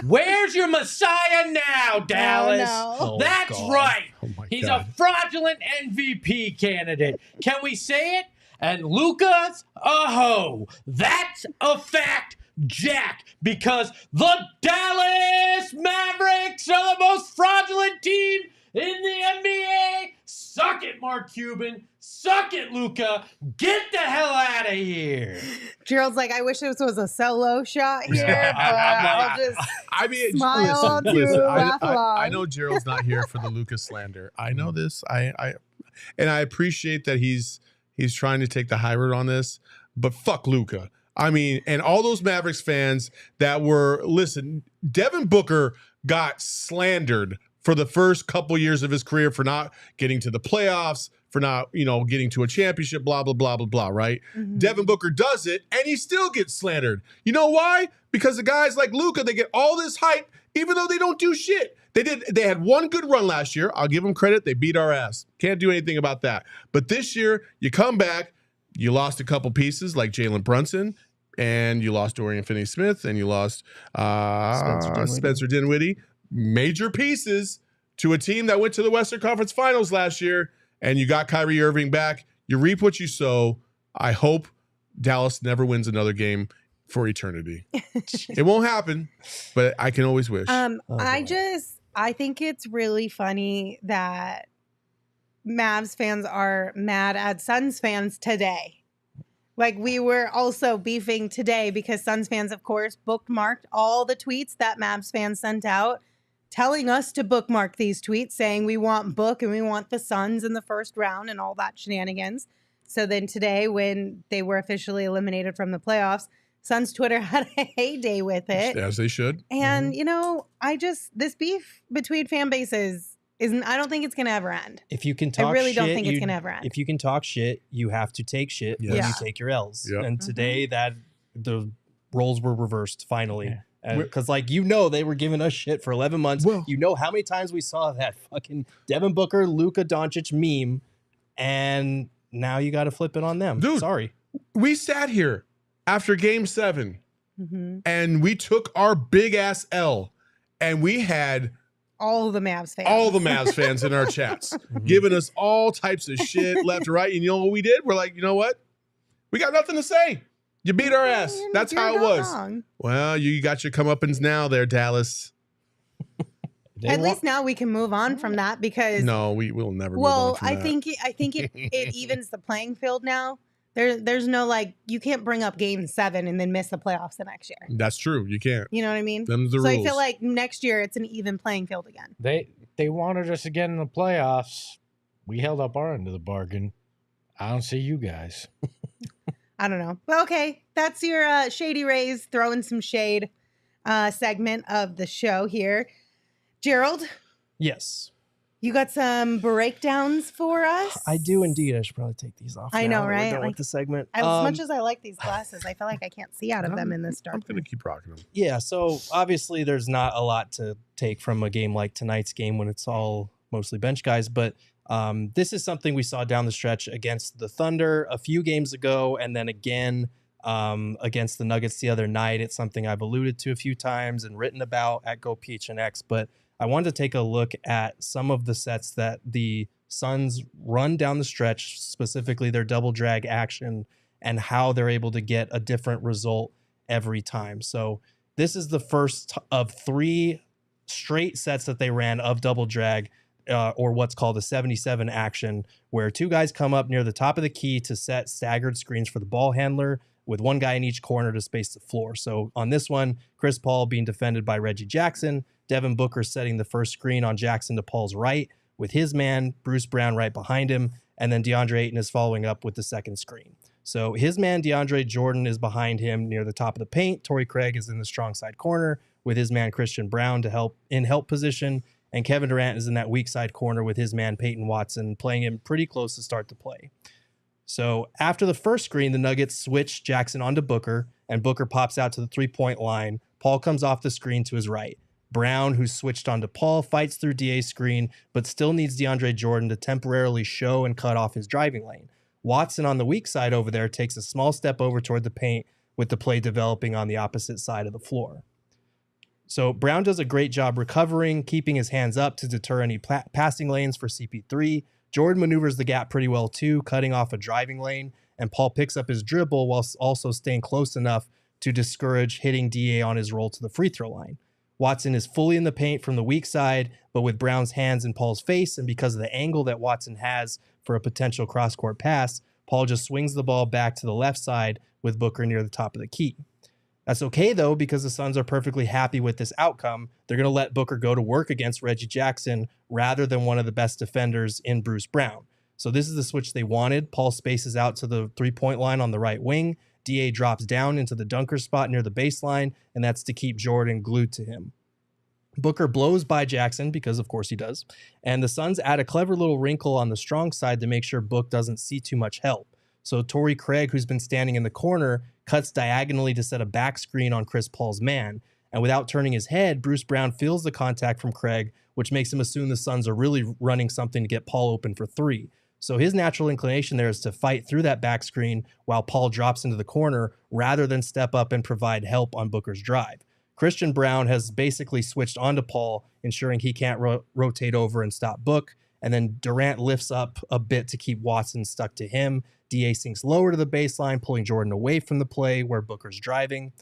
[SPEAKER 3] Where's your Messiah now, Dallas?
[SPEAKER 2] no.
[SPEAKER 4] Oh,
[SPEAKER 3] That's
[SPEAKER 4] God.
[SPEAKER 3] right.
[SPEAKER 1] Oh my
[SPEAKER 3] He's
[SPEAKER 1] God.
[SPEAKER 3] a fraudulent MVP candidate. Can we say it? And Luka's a hoe. That's a fact, Jack, because the Dallas Mavericks are the most fraudulent team in the NBA. Suck it, Mark Cuban. Suck it, Luka. Get the hell out of here.
[SPEAKER 2] Gerald's like, I wish this was a solo shot here,
[SPEAKER 3] Yeah,
[SPEAKER 2] but
[SPEAKER 3] I'm like-
[SPEAKER 2] I'll just
[SPEAKER 1] I mean,
[SPEAKER 2] smile
[SPEAKER 1] listen,
[SPEAKER 2] to
[SPEAKER 1] I
[SPEAKER 2] laugh along.
[SPEAKER 1] I know Gerald's not here for the Lucas slander. I know this. I appreciate that he's trying to take the high road on this, but fuck Luka. I mean, and all those Mavericks fans that were, listen, Devin Booker got slandered for the first couple years of his career for not getting to the playoffs, for not, getting to a championship, blah, blah, blah, blah, blah, right?
[SPEAKER 2] Mhm.
[SPEAKER 1] Devin Booker does it, and he still gets slandered. You know why? Because the guys like Luka, they get all this hype, even though they don't do shit. They had one good run last year. I'll give them credit. They beat our ass. Can't do anything about that. But this year, you come back, you lost a couple pieces like Jalen Brunson, and you lost Dorian Finney-Smith, and you lost Spencer Dinwiddie. Major pieces to a team that went to the Western Conference Finals last year, and you got Kyrie Irving back. You reap what you sow. I hope Dallas never wins another game for eternity. It won't happen, but I can always wish.
[SPEAKER 2] I think it's really funny that Mavs fans are mad at Suns fans today. Like, we were also beefing today because Suns fans, of course, bookmarked all the tweets that Mavs fans sent out, telling us to bookmark these tweets, saying we want Book and we want the Suns in the first round and all that shenanigans. So then today, when they were officially eliminated from the playoffs, Suns Twitter had a heyday with it.
[SPEAKER 1] As they should.
[SPEAKER 2] And, this beef between fan bases I don't think it's going to ever end.
[SPEAKER 4] If you can talk
[SPEAKER 2] I really
[SPEAKER 4] shit,
[SPEAKER 2] don't think it's going to ever end.
[SPEAKER 4] If you can talk shit, you have to take shit when
[SPEAKER 1] Yes.
[SPEAKER 4] you take your L's.
[SPEAKER 1] Yep.
[SPEAKER 4] And today that the roles were reversed finally.
[SPEAKER 3] Yeah.
[SPEAKER 4] Because they were giving us shit for 11 months.
[SPEAKER 1] Well-
[SPEAKER 4] You know how many times we saw that fucking Devin Booker, Luka Doncic meme, and now you got to flip it on them.
[SPEAKER 1] Dude.
[SPEAKER 4] Sorry.
[SPEAKER 1] We sat here after game 7
[SPEAKER 2] Mhm.
[SPEAKER 1] and we took our big ass L, and we had
[SPEAKER 2] All the Mavs fans.
[SPEAKER 1] all the Mavs fans in our chats
[SPEAKER 4] Mm-hmm.
[SPEAKER 1] giving us all types of shit left and right. And you know what we did? We're like, you know what? We got nothing to say. You beat our ass.
[SPEAKER 2] You're-
[SPEAKER 1] That's
[SPEAKER 2] you're
[SPEAKER 1] how it
[SPEAKER 2] not
[SPEAKER 1] was.
[SPEAKER 2] wrong.
[SPEAKER 1] Well, you got your comeuppance now there, Dallas.
[SPEAKER 2] At least now we can move on from that because
[SPEAKER 1] No, we will never move on
[SPEAKER 2] well,
[SPEAKER 1] from
[SPEAKER 2] I
[SPEAKER 1] that.
[SPEAKER 2] think it evens the playing field now. There's no you can't bring up game 7 and then miss the playoffs the next year.
[SPEAKER 1] That's true. You can't.
[SPEAKER 2] You know what I mean?
[SPEAKER 1] Them's the
[SPEAKER 2] So
[SPEAKER 1] rules.
[SPEAKER 2] I feel like next year it's an even playing field again.
[SPEAKER 3] They wanted us again in the playoffs. We held up our end of the bargain. I don't see you guys.
[SPEAKER 2] I don't know. Well, okay, that's your Shady Rays throwing some shade segment of the show here. Gerald,
[SPEAKER 4] Yes.
[SPEAKER 2] you got some breakdowns for us?
[SPEAKER 4] I do indeed. I should probably take these off.
[SPEAKER 2] I
[SPEAKER 4] now
[SPEAKER 2] know,
[SPEAKER 4] that
[SPEAKER 2] right?
[SPEAKER 4] We're done
[SPEAKER 2] Like,
[SPEAKER 4] with the segment.
[SPEAKER 2] As much as I like these glasses, I feel like I can't see out of them in this
[SPEAKER 1] I'm
[SPEAKER 2] dark.
[SPEAKER 1] going to keep rocking them.
[SPEAKER 4] Yeah, so obviously there's not a lot to take from a game like tonight's game when it's all mostly bench guys, but this is something we saw down the stretch against the Thunder a few games ago, and then again against the Nuggets the other night. It's something I've alluded to a few times and written about at Go PHNX, but I wanted to take a look at some of the sets that the Suns run down the stretch, specifically their double drag action, and how they're able to get a different result every time. So this is the first of 3 straight sets that they ran of double drag, or what's called a 77 action, where 2 guys come up near the top of the key to set staggered screens for the ball handler, with 1 guy in each corner to space the floor. So on this one, Chris Paul being defended by Reggie Jackson, Devin Booker setting the first screen on Jackson to Paul's right, with his man, Bruce Brown, right behind him, and then DeAndre Ayton is following up with the second screen. So his man, DeAndre Jordan, is behind him near the top of the paint. Torrey Craig is in the strong side corner with his man, Christian Brown, to help position, and Kevin Durant is in that weak side corner with his man, Peyton Watson, playing him pretty close to start the play. So after the first screen, the Nuggets switch Jackson onto Booker, and Booker pops out to the 3-point line. Paul comes off the screen to his right. Brown, who's switched onto Paul, fights through DA's screen, but still needs DeAndre Jordan to temporarily show and cut off his driving lane. Watson on the weak side over there takes a small step over toward the paint, with the play developing on the opposite side of the floor. So Brown does a great job recovering, keeping his hands up to deter any passing lanes for CP3. Jordan maneuvers the gap pretty well too, cutting off a driving lane, and Paul picks up his dribble while also staying close enough to discourage hitting DA on his roll to the free throw line. Watson is fully in the paint from the weak side, but with Brown's hands in Paul's face, and because of the angle that Watson has for a potential cross-court pass, Paul just swings the ball back to the left side with Booker near the top of the key. That's okay, though, because the Suns are perfectly happy with this outcome. They're going to let Booker go to work against Reggie Jackson rather than one of the best defenders in Bruce Brown. So this is the switch they wanted. Paul spaces out to the three-point line on the right wing. DA drops down into the dunker spot near the baseline, and that's to keep Jordan glued to him. Booker blows by Jackson, because of course he does, and the Suns add a clever little wrinkle on the strong side to make sure Book doesn't see too much help. So Torrey Craig, who's been standing in the corner, cuts diagonally to set a back screen on Chris Paul's man. And without turning his head, Bruce Brown feels the contact from Craig, which makes him assume the Suns are really running something to get Paul open for three. So his natural inclination there is to fight through that back screen while Paul drops into the corner rather than step up and provide help on Booker's drive. Christian Brown has basically switched onto Paul, ensuring he can't rotate over and stop Book. And then Durant lifts up a bit to keep Watson stuck to him. DA sinks lower to the baseline, pulling Jordan away from the play where Booker's driving.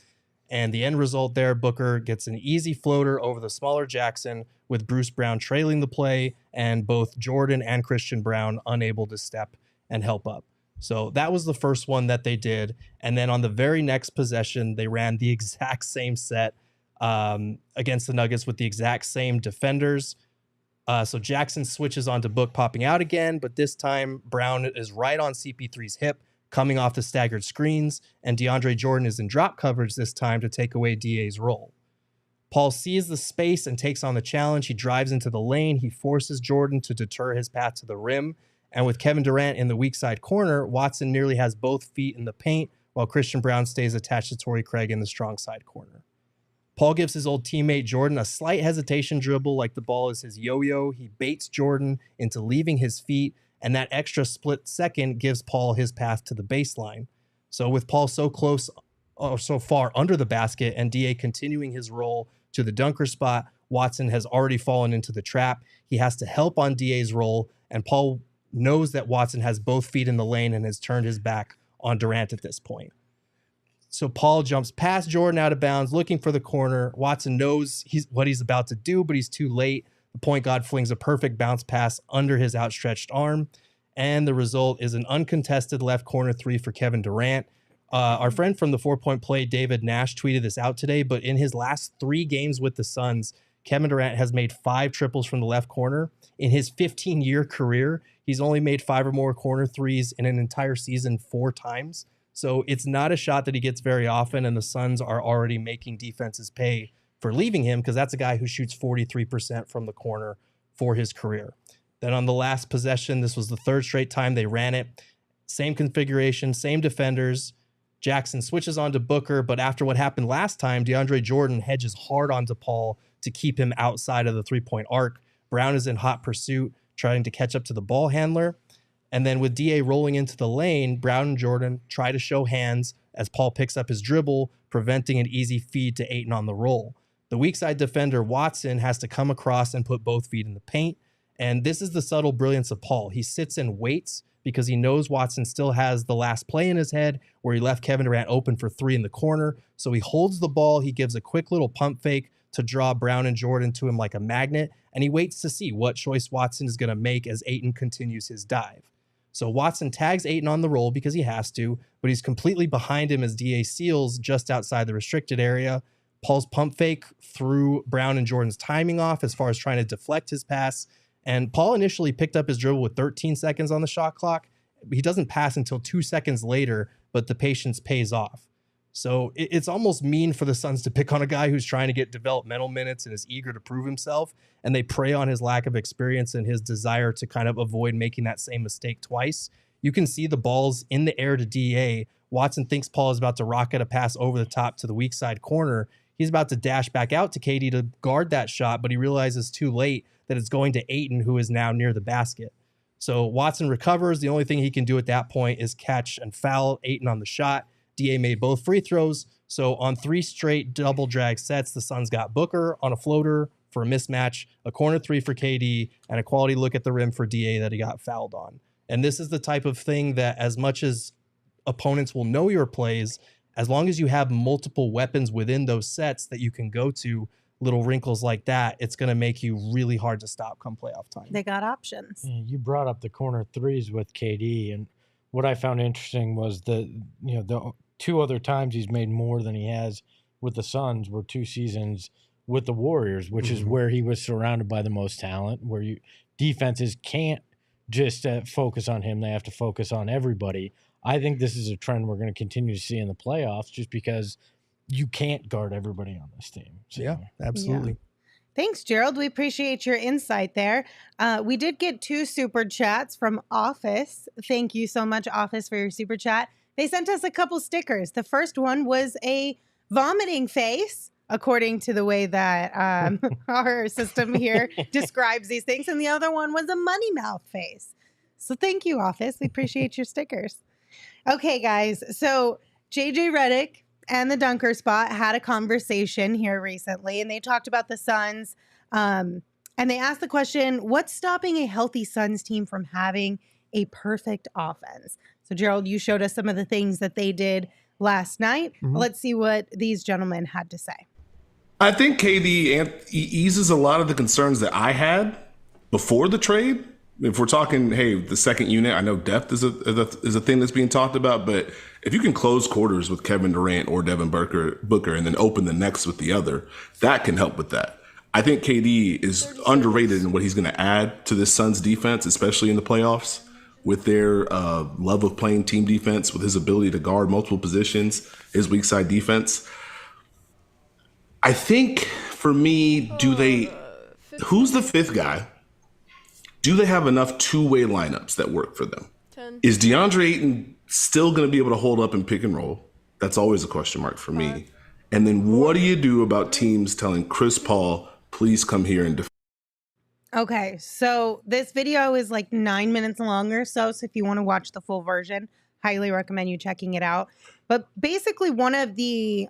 [SPEAKER 4] And the end result there, Booker gets an easy floater over the smaller Jackson with Bruce Brown trailing the play and both Jordan and Christian Brown unable to step and help up. So that was the first one that they did. And then on the very next possession, they ran the exact same set against the Nuggets with the exact same defenders. So Jackson switches onto Book popping out again, but this time Brown is right on CP3's hip, coming off the staggered screens, and DeAndre Jordan is in drop coverage this time to take away DA's role. Paul sees the space and takes on the challenge. He drives into the lane. He forces Jordan to deter his path to the rim. And with Kevin Durant in the weak side corner, Watson nearly has both feet in the paint, while Christian Brown stays attached to Torrey Craig in the strong side corner. Paul gives his old teammate Jordan a slight hesitation dribble like the ball is his yo-yo. He baits Jordan into leaving his feet, and that extra split second gives Paul his path to the baseline. So with Paul so close or so far under the basket and DA continuing his roll to the dunker spot, Watson has already fallen into the trap. He has to help on DA's roll, and Paul knows that Watson has both feet in the lane and has turned his back on Durant at this point. So Paul jumps past Jordan out of bounds, looking for the corner. Watson knows what he's about to do, but he's too late. The point guard flings a perfect bounce pass under his outstretched arm, and the result is an uncontested left corner three for Kevin Durant. Our friend from the 4-point play, David Nash, tweeted this out today, but in his last 3 games with the Suns, Kevin Durant has made 5 triples from the left corner. In his 15-year career, he's only made 5 or more corner threes in an entire season 4 times. So it's not a shot that he gets very often, and the Suns are already making defenses pay for leaving him because that's a guy who shoots 43% from the corner for his career. Then on the last possession, this was the 3rd straight time they ran it. Same configuration, same defenders. Jackson switches onto Booker, but after what happened last time, DeAndre Jordan hedges hard onto Paul to keep him outside of the 3-point arc. Brown is in hot pursuit, trying to catch up to the ball handler. And then with DA rolling into the lane, Brown and Jordan try to show hands as Paul picks up his dribble, preventing an easy feed to Ayton on the roll. The weak side defender, Watson, has to come across and put both feet in the paint. And this is the subtle brilliance of Paul. He sits and waits because he knows Watson still has the last play in his head where he left Kevin Durant open for 3 in the corner. So he holds the ball. He gives a quick little pump fake to draw Brown and Jordan to him like a magnet. And he waits to see what choice Watson is going to make as Ayton continues his dive. So Watson tags Ayton on the roll because he has to, but he's completely behind him as DA seals just outside the restricted area. Paul's pump fake threw Brown and Jordan's timing off as far as trying to deflect his pass. And Paul initially picked up his dribble with 13 seconds on the shot clock. He doesn't pass until 2 seconds later, but the patience pays off. So it's almost mean for the Suns to pick on a guy who's trying to get developmental minutes and is eager to prove himself, and they prey on his lack of experience and his desire to kind of avoid making that same mistake twice. You can see the balls in the air to DA. Watson thinks Paul is about to rocket a pass over the top to the weak side corner. He's about to dash back out to KD to guard that shot, but he realizes too late that it's going to Ayton, who is now near the basket. So Watson recovers. The only thing he can do at that point is catch and foul Ayton on the shot. DA made both free throws. So on 3 straight double drag sets, the Suns got Booker on a floater for a mismatch, a corner 3 for KD, and a quality look at the rim for DA that he got fouled on. And this is the type of thing that, as much as opponents will know your plays, as long as you have multiple weapons within those sets that you can go to, little wrinkles like that, it's going to make you really hard to stop come playoff time.
[SPEAKER 2] They got options.
[SPEAKER 3] Yeah, you brought up the corner threes with KD, and what I found interesting was the 2 other times he's made more than he has with the Suns were 2 seasons with the Warriors, which is where he was surrounded by the most talent, where defenses can't just focus on him. They have to focus on everybody. I think this is a trend we're going to continue to see in the playoffs just because you can't guard everybody on this team. So.
[SPEAKER 4] Yeah, absolutely.
[SPEAKER 2] Yeah. Thanks, Gerald. We appreciate your insight there. We did get 2 super chats from Office. Thank you so much, Office, for your super chat. They sent us a couple stickers. The first one was a vomiting face, according to the way that our system here describes these things. And the other one was a money mouth face. So thank you, Office. We appreciate your stickers. Okay, guys. So JJ Redick and the Dunker Spot had a conversation here recently, and they talked about the Suns. And they asked the question, what's stopping a healthy Suns team from having a perfect offense? So, Gerald, you showed us some of the things that they did last night. Let's see what these gentlemen had to say.
[SPEAKER 8] I think KD eases a lot of the concerns that I had before the trade. If we're talking, hey, the second unit, I know depth is a thing that's being talked about, but if you can close quarters with Kevin Durant or Devin Booker and then open the next with the other, that can help with that. I think KD is underrated in what he's going to add to this Suns defense, especially in the playoffs, with their love of playing team defense, with his ability to guard multiple positions, his weak side defense. I think for me, who's the 5th guy? Do they have enough 2-way lineups that work for them?
[SPEAKER 6] 10.
[SPEAKER 8] Is DeAndre Ayton still going to be able to hold up and pick and roll? That's always a question mark for me. And then what do you do about teams telling Chris Paul, please come here and defend?
[SPEAKER 2] Okay, so this video is like 9 minutes long or so. So if you want to watch the full version, highly recommend you checking it out. But basically, one of the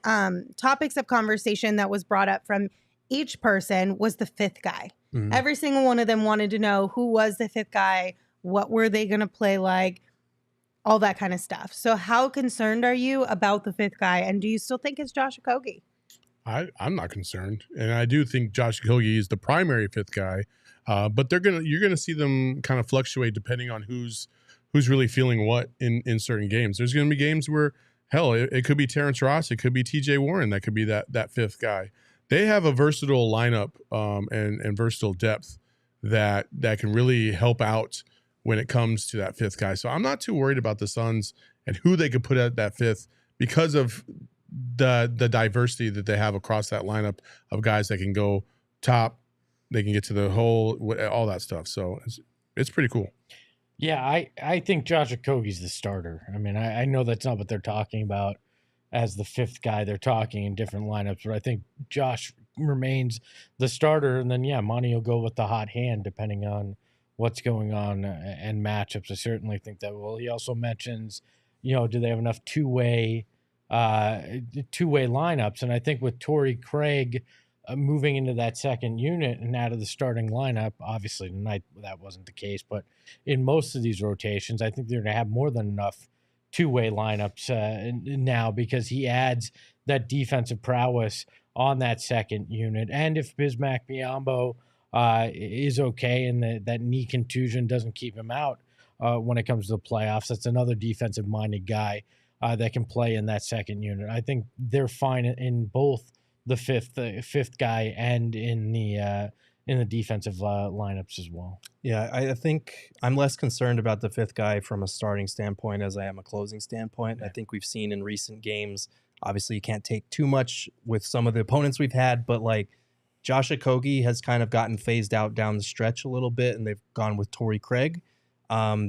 [SPEAKER 2] topics of conversation that was brought up from each person was the 5th guy. Every single one of them wanted to know who was the 5th guy, what were they going to play like, all that kind of stuff. So how concerned are you about the 5th guy? And do you still think it's Josh Okogie?
[SPEAKER 1] I'm not concerned. And I do think Josh Okogie is the primary 5th guy. But you're gonna see them kind of fluctuate depending on who's really feeling what in certain games. There's gonna be games where, hell, it could be Terrence Ross, it could be TJ Warren, that could be that 5th guy. They have a versatile lineup and versatile depth that can really help out when it comes to that 5th guy. So I'm not too worried about the Suns and who they could put at that 5th because of the diversity that they have across that lineup of guys that can go top, they can get to the hole, all that stuff. So it's pretty cool.
[SPEAKER 3] Yeah, I think Josh Okogie's the starter. I mean, I know that's not what they're talking about as the 5th guy. They're talking in different lineups, but I think Josh remains the starter. And then, yeah, Monty will go with the hot hand depending on what's going on and matchups. I certainly think that will. He also mentions, do they have enough two-way lineups? And I think with Torrey Craig moving into that second unit and out of the starting lineup, obviously tonight that wasn't the case, but in most of these rotations, I think they're going to have more than enough two-way lineups now because he adds that defensive prowess on that second unit. And if Bismack Biyombo is okay and that knee contusion doesn't keep him out when it comes to the playoffs, that's another defensive-minded guy that can play in that second unit. I think they're fine in both the fifth guy and in the defensive lineups as well.
[SPEAKER 4] Yeah, I think I'm less concerned about the 5th guy from a starting standpoint as I am a closing standpoint. I think we've seen in recent games, obviously you can't take too much with some of the opponents we've had, but like Josh Okogie has kind of gotten phased out down the stretch a little bit, and they've gone with Torrey Craig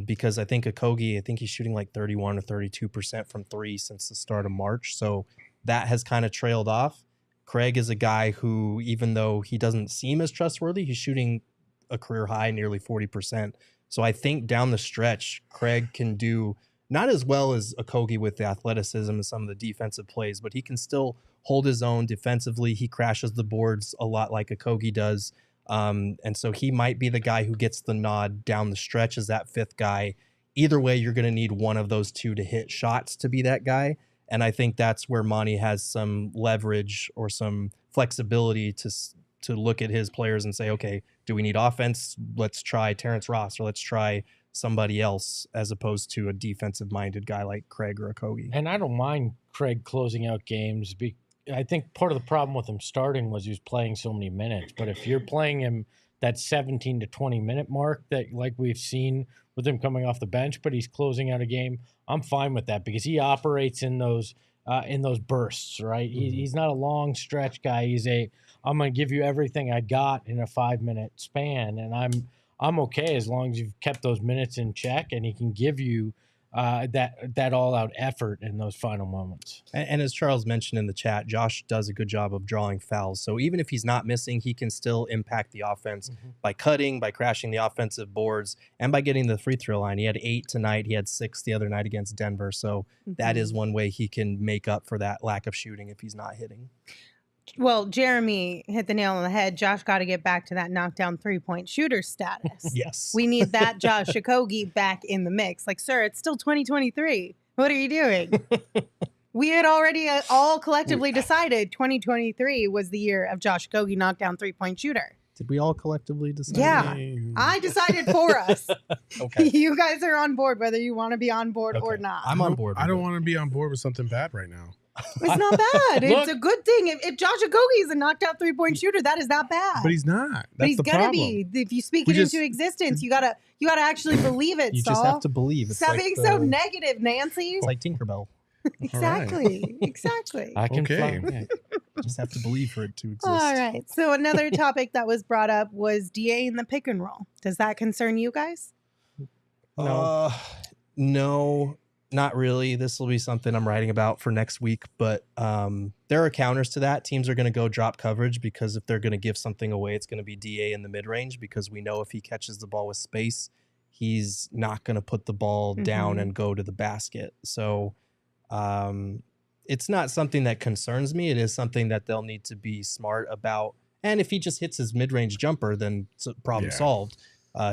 [SPEAKER 4] because I think Okogie, he's shooting like 31 or 32% from 3 since the start of March. So that has kind of trailed off. Craig is a guy who, even though he doesn't seem as trustworthy, he's shooting a career high, nearly 40%. So I think down the stretch, Craig can do not as well as Okogie with the athleticism and some of the defensive plays, but he can still hold his own defensively. He crashes the boards a lot like Okogie does. And so he might be the guy who gets the nod down the stretch as that fifth guy. Either way, you're going to need one of those two to hit shots to be that guy. And I think that's where Monty has some leverage or some flexibility to look at his players and say, okay, do we need offense? Let's try Terrence Ross, or let's try somebody else, as opposed to a defensive-minded guy like Craig or Okogie.
[SPEAKER 3] And I don't mind Craig closing out games. I think part of the problem with him starting was he was playing so many minutes. But if you're playing him that 17 to 20 minute mark, that like we've seen with him coming off the bench, but he's closing out a game, I'm fine with that because he operates in those bursts, right? He's not a long stretch guy. I'm going to give you everything I got in a 5-minute span, and I'm okay as long as you've kept those minutes in check, and he can give you that all-out effort in those final moments.
[SPEAKER 4] And as Charles mentioned in the chat, Josh does a good job of drawing fouls. So even if he's not missing, he can still impact the offense by cutting, by crashing the offensive boards, and by getting the free throw line. He had 8 tonight. He had 6 the other night against Denver. So that is one way he can make up for that lack of shooting if he's not hitting.
[SPEAKER 2] Well, Jeremy hit the nail on the head. Josh got to get back to that knockdown 3-point shooter status.
[SPEAKER 4] Yes.
[SPEAKER 2] We need that Josh Okogie back in the mix. Like, sir, it's still 2023. What are you doing? We had already all collectively decided 2023 was the year of Josh Okogie knockdown 3-point shooter.
[SPEAKER 4] Did we all collectively decide?
[SPEAKER 2] Yeah. I decided for us.
[SPEAKER 4] Okay.
[SPEAKER 2] You guys are on board, whether you want to be on board or not.
[SPEAKER 4] I'm on board.
[SPEAKER 1] I don't want to be on board with something bad right now.
[SPEAKER 2] It's not bad. It's a good thing. If Josh Okogie is a knocked out 3-point shooter, that is not bad.
[SPEAKER 1] But he's not. That's
[SPEAKER 2] But he's
[SPEAKER 1] the
[SPEAKER 2] gonna
[SPEAKER 1] problem.
[SPEAKER 2] be. If you speak it into existence, you gotta actually believe it.
[SPEAKER 4] You
[SPEAKER 2] Saul.
[SPEAKER 4] just have to believe. It's
[SPEAKER 2] Stop
[SPEAKER 4] like
[SPEAKER 2] being so negative, Nancy.
[SPEAKER 4] It's like Tinkerbell.
[SPEAKER 2] Exactly. Exactly.
[SPEAKER 3] I can
[SPEAKER 1] Okay.
[SPEAKER 3] fly.
[SPEAKER 4] You just have to believe for it to exist.
[SPEAKER 2] All right. So another topic that was brought up was DA in the pick and roll. Does that concern you guys?
[SPEAKER 4] No, not really. This will be something I'm writing about for next week, but there are counters to that. Teams are going to go drop coverage because if they're going to give something away, it's going to be DA in the mid-range because we know if he catches the ball with space, he's not going to put the ball down and go to the basket. So it's not something that concerns me. It is something that they'll need to be smart about. And if he just hits his mid-range jumper, then it's a problem solved.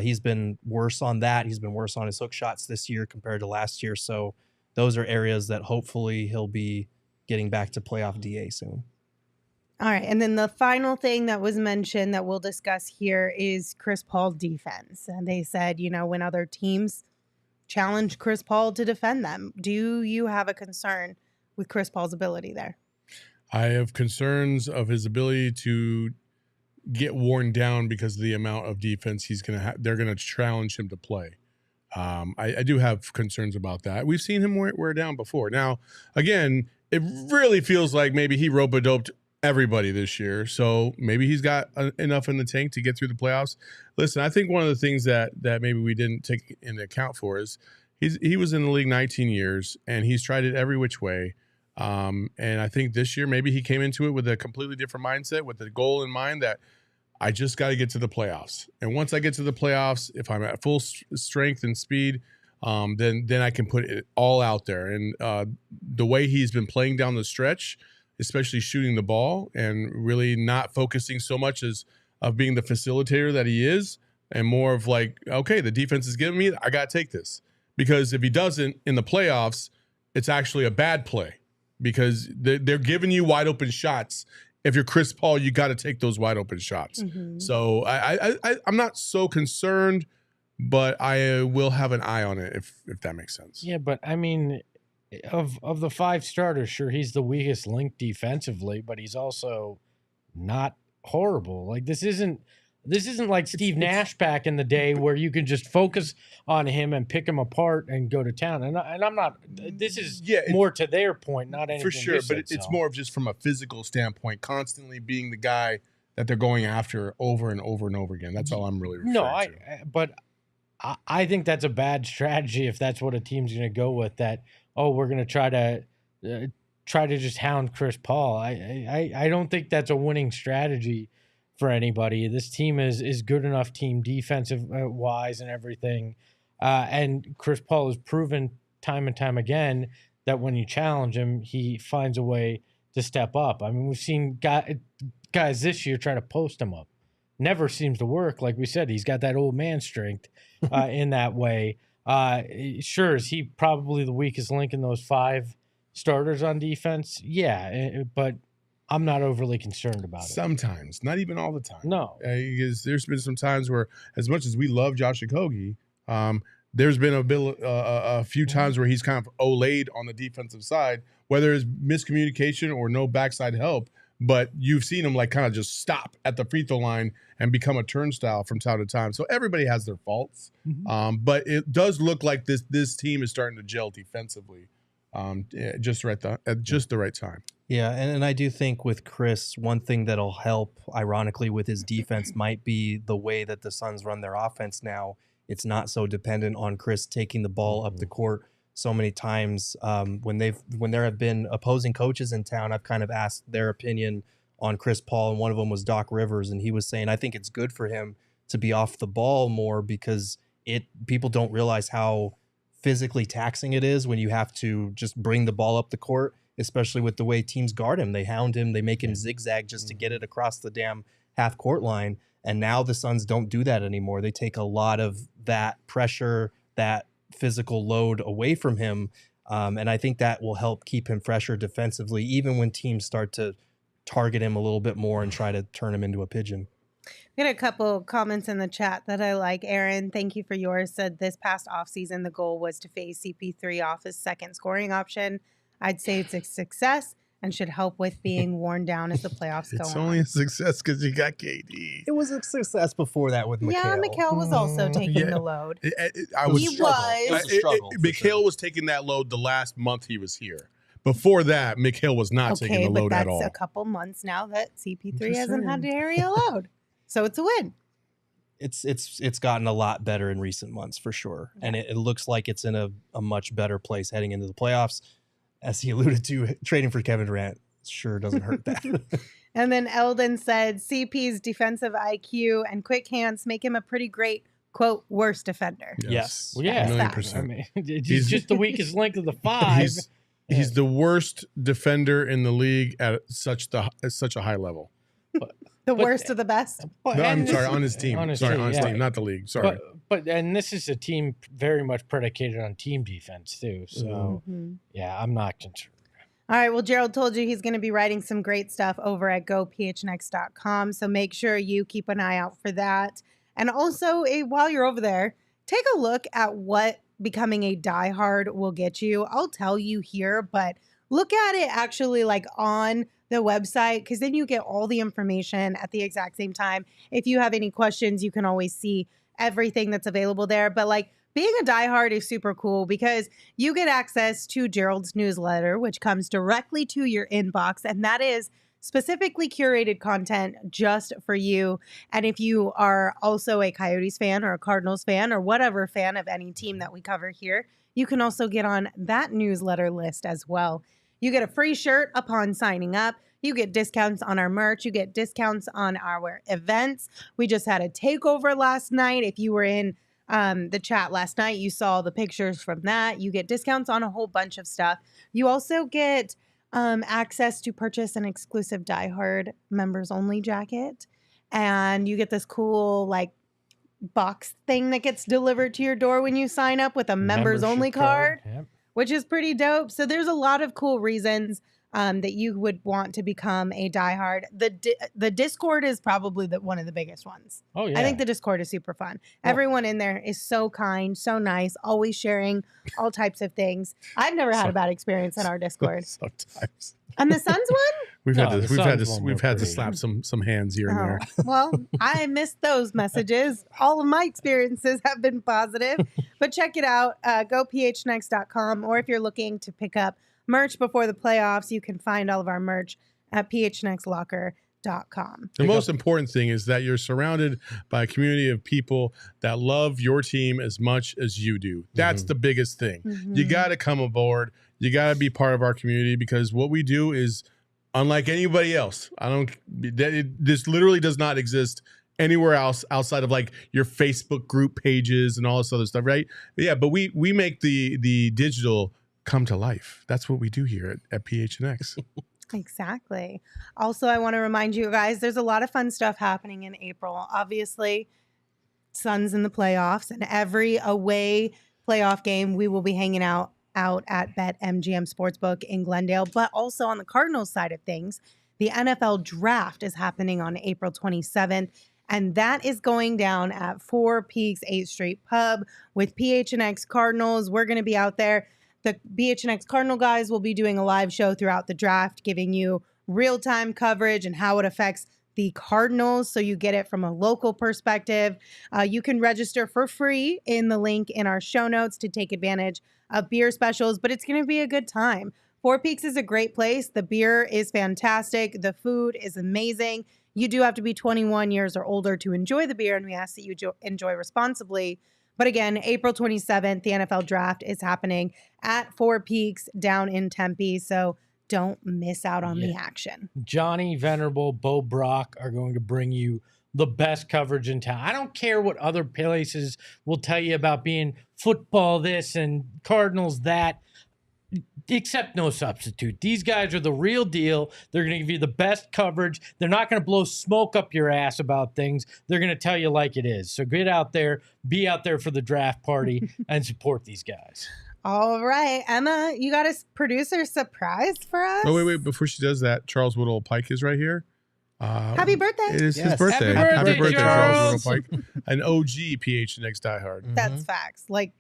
[SPEAKER 4] He's been worse on that. He's been worse on his hook shots this year compared to last year. So those are areas that hopefully he'll be getting back to playoff DA soon.
[SPEAKER 2] All right. And then the final thing that was mentioned that we'll discuss here is Chris Paul defense. And they said, you know, when other teams challenge Chris Paul to defend them, do you have a concern with Chris Paul's ability there?
[SPEAKER 1] I have concerns of his ability to get worn down because of the amount of defense he's going to have. They're going to challenge him to play. I do have concerns about that. We've seen him wear down before. Now, again, it really feels like maybe he rope-a-doped everybody this year. So maybe he's got enough in the tank to get through the playoffs. Listen, I think one of the things that maybe we didn't take into account for is he was in the league 19 years and he's tried it every which way. And I think this year maybe he came into it with a completely different mindset, with the goal in mind that I just got to get to the playoffs. And once I get to the playoffs, if I'm at full strength and speed, then I can put it all out there. And the way he's been playing down the stretch, especially shooting the ball and really not focusing so much as of being the facilitator that he is, and more of like, okay, the defense is giving me, I got to take this. Because if he doesn't in the playoffs, it's actually a bad play because they're giving you wide open shots. If you're Chris Paul, you got to take those wide open shots. So I'm not so concerned, but I will have an eye on it if that makes sense.
[SPEAKER 3] Yeah, but I mean, of the 5 starters, sure, he's the weakest link defensively, but he's also not horrible. Like this isn't like Steve Nash back in the day where you can just focus on him and pick him apart and go to town. And I'm not. This is more to their point, not anything.
[SPEAKER 1] For sure, but it's more of just from a physical standpoint, constantly being the guy that they're going after over and over and over again. That's all I'm really referring to.
[SPEAKER 3] But I think that's a bad strategy if that's what a team's going to go with. That we're going to try to just hound Chris Paul. I don't think that's a winning strategy for anybody. This team is good enough team defensive wise and everything. And Chris Paul has proven time and time again that when you challenge him, he finds a way to step up. I mean, we've seen guys this year try to post him up. Never seems to work. Like we said, he's got that old man strength in that way. Sure, is he probably the weakest link in those 5 starters on defense? Yeah, but I'm not overly concerned about it.
[SPEAKER 1] Sometimes, not even all the time.
[SPEAKER 3] No.
[SPEAKER 1] Because there's been some times where, as much as we love Josh Okogie, there's been a few times where he's kind of olayed on the defensive side, whether it's miscommunication or no backside help. But you've seen him like kind of just stop at the free throw line and become a turnstile from time to time. So everybody has their faults. But it does look like this team is starting to gel defensively just at just the right time.
[SPEAKER 4] Yeah, and I do think with Chris, one thing that'll help, ironically, with his defense might be the way that the Suns run their offense now. It's not so dependent on Chris taking the ball up the court so many times. When there have been opposing coaches in town, I've kind of asked their opinion on Chris Paul, and one of them was Doc Rivers, and he was saying, I think it's good for him to be off the ball more because people don't realize how physically taxing it is when you have to just bring the ball up the court, especially with the way teams guard him. They hound him, they make him zigzag just to get it across the damn half court line. And now the Suns don't do that anymore. They take a lot of that pressure, that physical load away from him. And I think that will help keep him fresher defensively, even when teams start to target him a little bit more and try to turn him into a pigeon.
[SPEAKER 2] We had a couple comments in the chat that I like. Aaron, thank you for yours. Said this past offseason, the goal was to phase CP3 off his second scoring option. I'd say it's a success and should help with being worn down as the playoffs go on.
[SPEAKER 1] It's only a success because you got KD.
[SPEAKER 4] It was a success before that with Mikal.
[SPEAKER 2] Yeah, Mikal was also taking the load.
[SPEAKER 1] Mikal was taking that load the last month he was here. Before that, Mikal was not taking the load at all.
[SPEAKER 2] That's a couple months now that CP3 hasn't had to carry a load. So it's a win.
[SPEAKER 4] It's gotten a lot better in recent months for sure. Yeah. And it looks like it's in a much better place heading into the playoffs. As he alluded to, trading for Kevin Durant sure doesn't hurt that.
[SPEAKER 2] And then Eldon said CP's defensive IQ and quick hands make him a pretty great, quote, worst defender.
[SPEAKER 4] Yes.
[SPEAKER 3] Well, yeah.
[SPEAKER 1] 1,000,000%.
[SPEAKER 3] I mean, he's just the weakest link of the 5.
[SPEAKER 1] He's the worst defender in the league at such a high level.
[SPEAKER 2] The worst of the best?
[SPEAKER 1] No, I'm sorry, on his team. On his team, not the league. Sorry.
[SPEAKER 3] But this is a team very much predicated on team defense, too. So, yeah, I'm not concerned.
[SPEAKER 2] All right. Well, Gerald told you he's going to be writing some great stuff over at gophnx.com. So make sure you keep an eye out for that. And also, while you're over there, take a look at what becoming a diehard will get you. I'll tell you here, but look at it actually like on the website, because then you get all the information at the exact same time. If you have any questions, you can always see everything that's available there. But like being a diehard is super cool because you get access to Gerald's newsletter, which comes directly to your inbox. And that is specifically curated content just for you. And if you are also a Coyotes fan or a Cardinals fan or whatever fan of any team that we cover here, you can also get on that newsletter list as well. You get a free shirt upon signing up. You get discounts on our merch. You get discounts on our events. We just had a takeover last night. If you were in the chat last night, you saw the pictures from that. You get discounts on a whole bunch of stuff. You also get access to purchase an exclusive diehard members only jacket. And you get this cool like box thing that gets delivered to your door when you sign up with a members only card. Yep. Which is pretty dope. So there's a lot of cool reasons that you would want to become a diehard. The Discord is probably one of the biggest ones.
[SPEAKER 3] Oh, yeah.
[SPEAKER 2] I think the Discord is super fun. Everyone in there is so kind, so nice, always sharing all types of things. I've never had a bad experience in our Discord.
[SPEAKER 1] Sometimes.
[SPEAKER 2] On the Suns one?
[SPEAKER 1] We've had to slap some hands here and there.
[SPEAKER 2] Well, I missed those messages. All of my experiences have been positive. But check it out. Go phnx.com. Or if you're looking to pick up merch before the playoffs, you can find all of our merch at phnxlocker.com.
[SPEAKER 1] The most important thing is that you're surrounded by a community of people that love your team as much as you do. That's the biggest thing. You got to come aboard. You got to be part of our community because what we do is unlike anybody else. This literally does not exist anywhere else outside of like your Facebook group pages and all this other stuff, right? Yeah, but we make the digital come to life. That's what we do here at PHNX.
[SPEAKER 2] Exactly. Also, I want to remind you guys, there's a lot of fun stuff happening in April. Obviously, Suns in the playoffs, and every away playoff game, we will be hanging out at BetMGM Sportsbook in Glendale. But also on the Cardinals side of things, the NFL draft is happening on April 27th. And that is going down at 4 Peaks 8th Street Pub with PHNX Cardinals. We're going to be out there. The PHNX Cardinal guys will be doing a live show throughout the draft, giving you real-time coverage and how it affects the Cardinals, so you get it from a local perspective. You can register for free in the link in our show notes to take advantage of beer specials, but it's going to be a good time. 4 Peaks is a great place. The beer is fantastic. The food is amazing. You do have to be 21 years or older to enjoy the beer, and we ask that you enjoy responsibly. But again, April 27th, the NFL draft is happening at 4 Peaks down in Tempe. So don't miss out on the action.
[SPEAKER 3] Johnny Venerable, Bo Brock are going to bring you the best coverage in town. I don't care what other places will tell you about being football this and Cardinals that. Except no substitute. These guys are the real deal. They're going to give you the best coverage. They're not going to blow smoke up your ass about things. They're going to tell you like it is. So get out there, be out there for the draft party, and support these guys.
[SPEAKER 2] All right. Emma, you got a producer surprise for us?
[SPEAKER 1] Oh, wait. Before she does that, Charles Woodall Pike is right here.
[SPEAKER 2] Happy birthday.
[SPEAKER 1] It is his
[SPEAKER 4] Yes.
[SPEAKER 1] birthday.
[SPEAKER 3] Happy birthday,
[SPEAKER 1] Charles
[SPEAKER 3] Charles.
[SPEAKER 1] Woodall Pike. An OG PHNX diehard.
[SPEAKER 2] That's facts. Like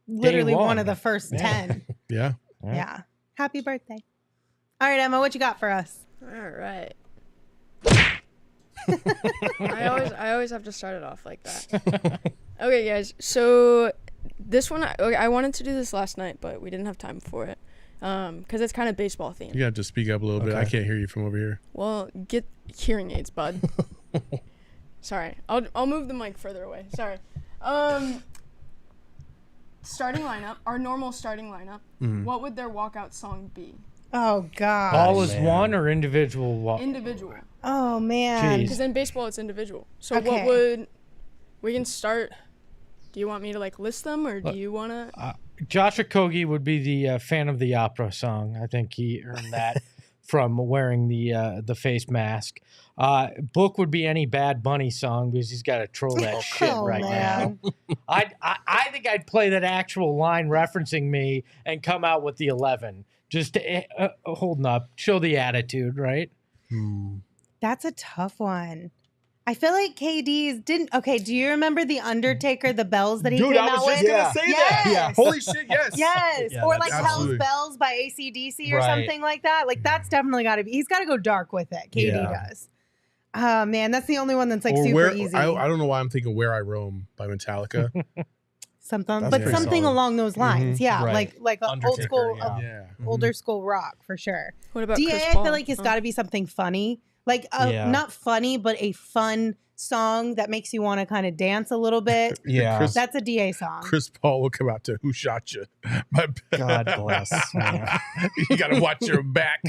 [SPEAKER 2] literally
[SPEAKER 3] one.
[SPEAKER 2] one of the first 10.
[SPEAKER 1] Yeah.
[SPEAKER 2] Yeah. Happy birthday. All right, Emma, what you got for us?
[SPEAKER 6] All right. I always have to start it off like that. Okay, guys. So this one, I wanted to do this last night, but we didn't have time for it because it's kind of baseball themed.
[SPEAKER 1] You got to speak up a little bit. I can't hear you from over here.
[SPEAKER 6] Well, get hearing aids, bud. Sorry. I'll move the mic further away. Sorry. Starting lineup, our normal starting lineup. What would their walkout song be?
[SPEAKER 2] Oh, God.
[SPEAKER 3] All is one or individual walk?
[SPEAKER 6] Individual.
[SPEAKER 2] Oh, man.
[SPEAKER 6] Because in baseball, it's individual. So
[SPEAKER 2] Okay.
[SPEAKER 6] what would... We can start... Do you want me to, like, list them, or do you want to...
[SPEAKER 3] Josh Okogie would be the fan of the opera song. I think he earned that from wearing the face mask. Book would be any Bad Bunny song because he's got to troll that shit right now. I think I'd play that actual line referencing me and come out with the 11. Just holding up, show the attitude, right?
[SPEAKER 2] That's a tough one. I feel like KD's didn't... Okay, do you remember The Undertaker, the bells that he came out with?
[SPEAKER 1] gonna say that.
[SPEAKER 2] Yes.
[SPEAKER 1] Holy shit, yes.
[SPEAKER 2] Yes.
[SPEAKER 4] Yeah,
[SPEAKER 2] or
[SPEAKER 4] that's
[SPEAKER 2] like Hell's
[SPEAKER 1] absolutely-
[SPEAKER 2] Bells by AC/DC or
[SPEAKER 4] Right.
[SPEAKER 2] something like that. Like that's definitely got to be... He's got to go dark with it. KD does. Oh, man, that's the only one that's like
[SPEAKER 1] Or
[SPEAKER 2] super
[SPEAKER 1] where,
[SPEAKER 2] easy.
[SPEAKER 1] I don't know why I'm thinking Where I Roam by Metallica.
[SPEAKER 2] Something,
[SPEAKER 1] That's
[SPEAKER 2] but
[SPEAKER 1] pretty
[SPEAKER 2] something
[SPEAKER 1] solid.
[SPEAKER 2] along those lines. Yeah,
[SPEAKER 4] Right.
[SPEAKER 2] like an old
[SPEAKER 4] Undertaker,
[SPEAKER 2] school,
[SPEAKER 4] yeah.
[SPEAKER 1] Yeah.
[SPEAKER 2] older school rock for sure.
[SPEAKER 6] What about
[SPEAKER 2] DA,
[SPEAKER 6] Chris
[SPEAKER 2] I
[SPEAKER 6] Paul?
[SPEAKER 2] feel like it's got to be something funny, like not funny, but a fun song that makes you want to kind of dance a little bit.
[SPEAKER 4] Yeah.
[SPEAKER 1] Chris-
[SPEAKER 2] That's a DA song.
[SPEAKER 1] Chris Paul will come out to Who Shot You?
[SPEAKER 4] God bless. Man.
[SPEAKER 1] You got to watch your back.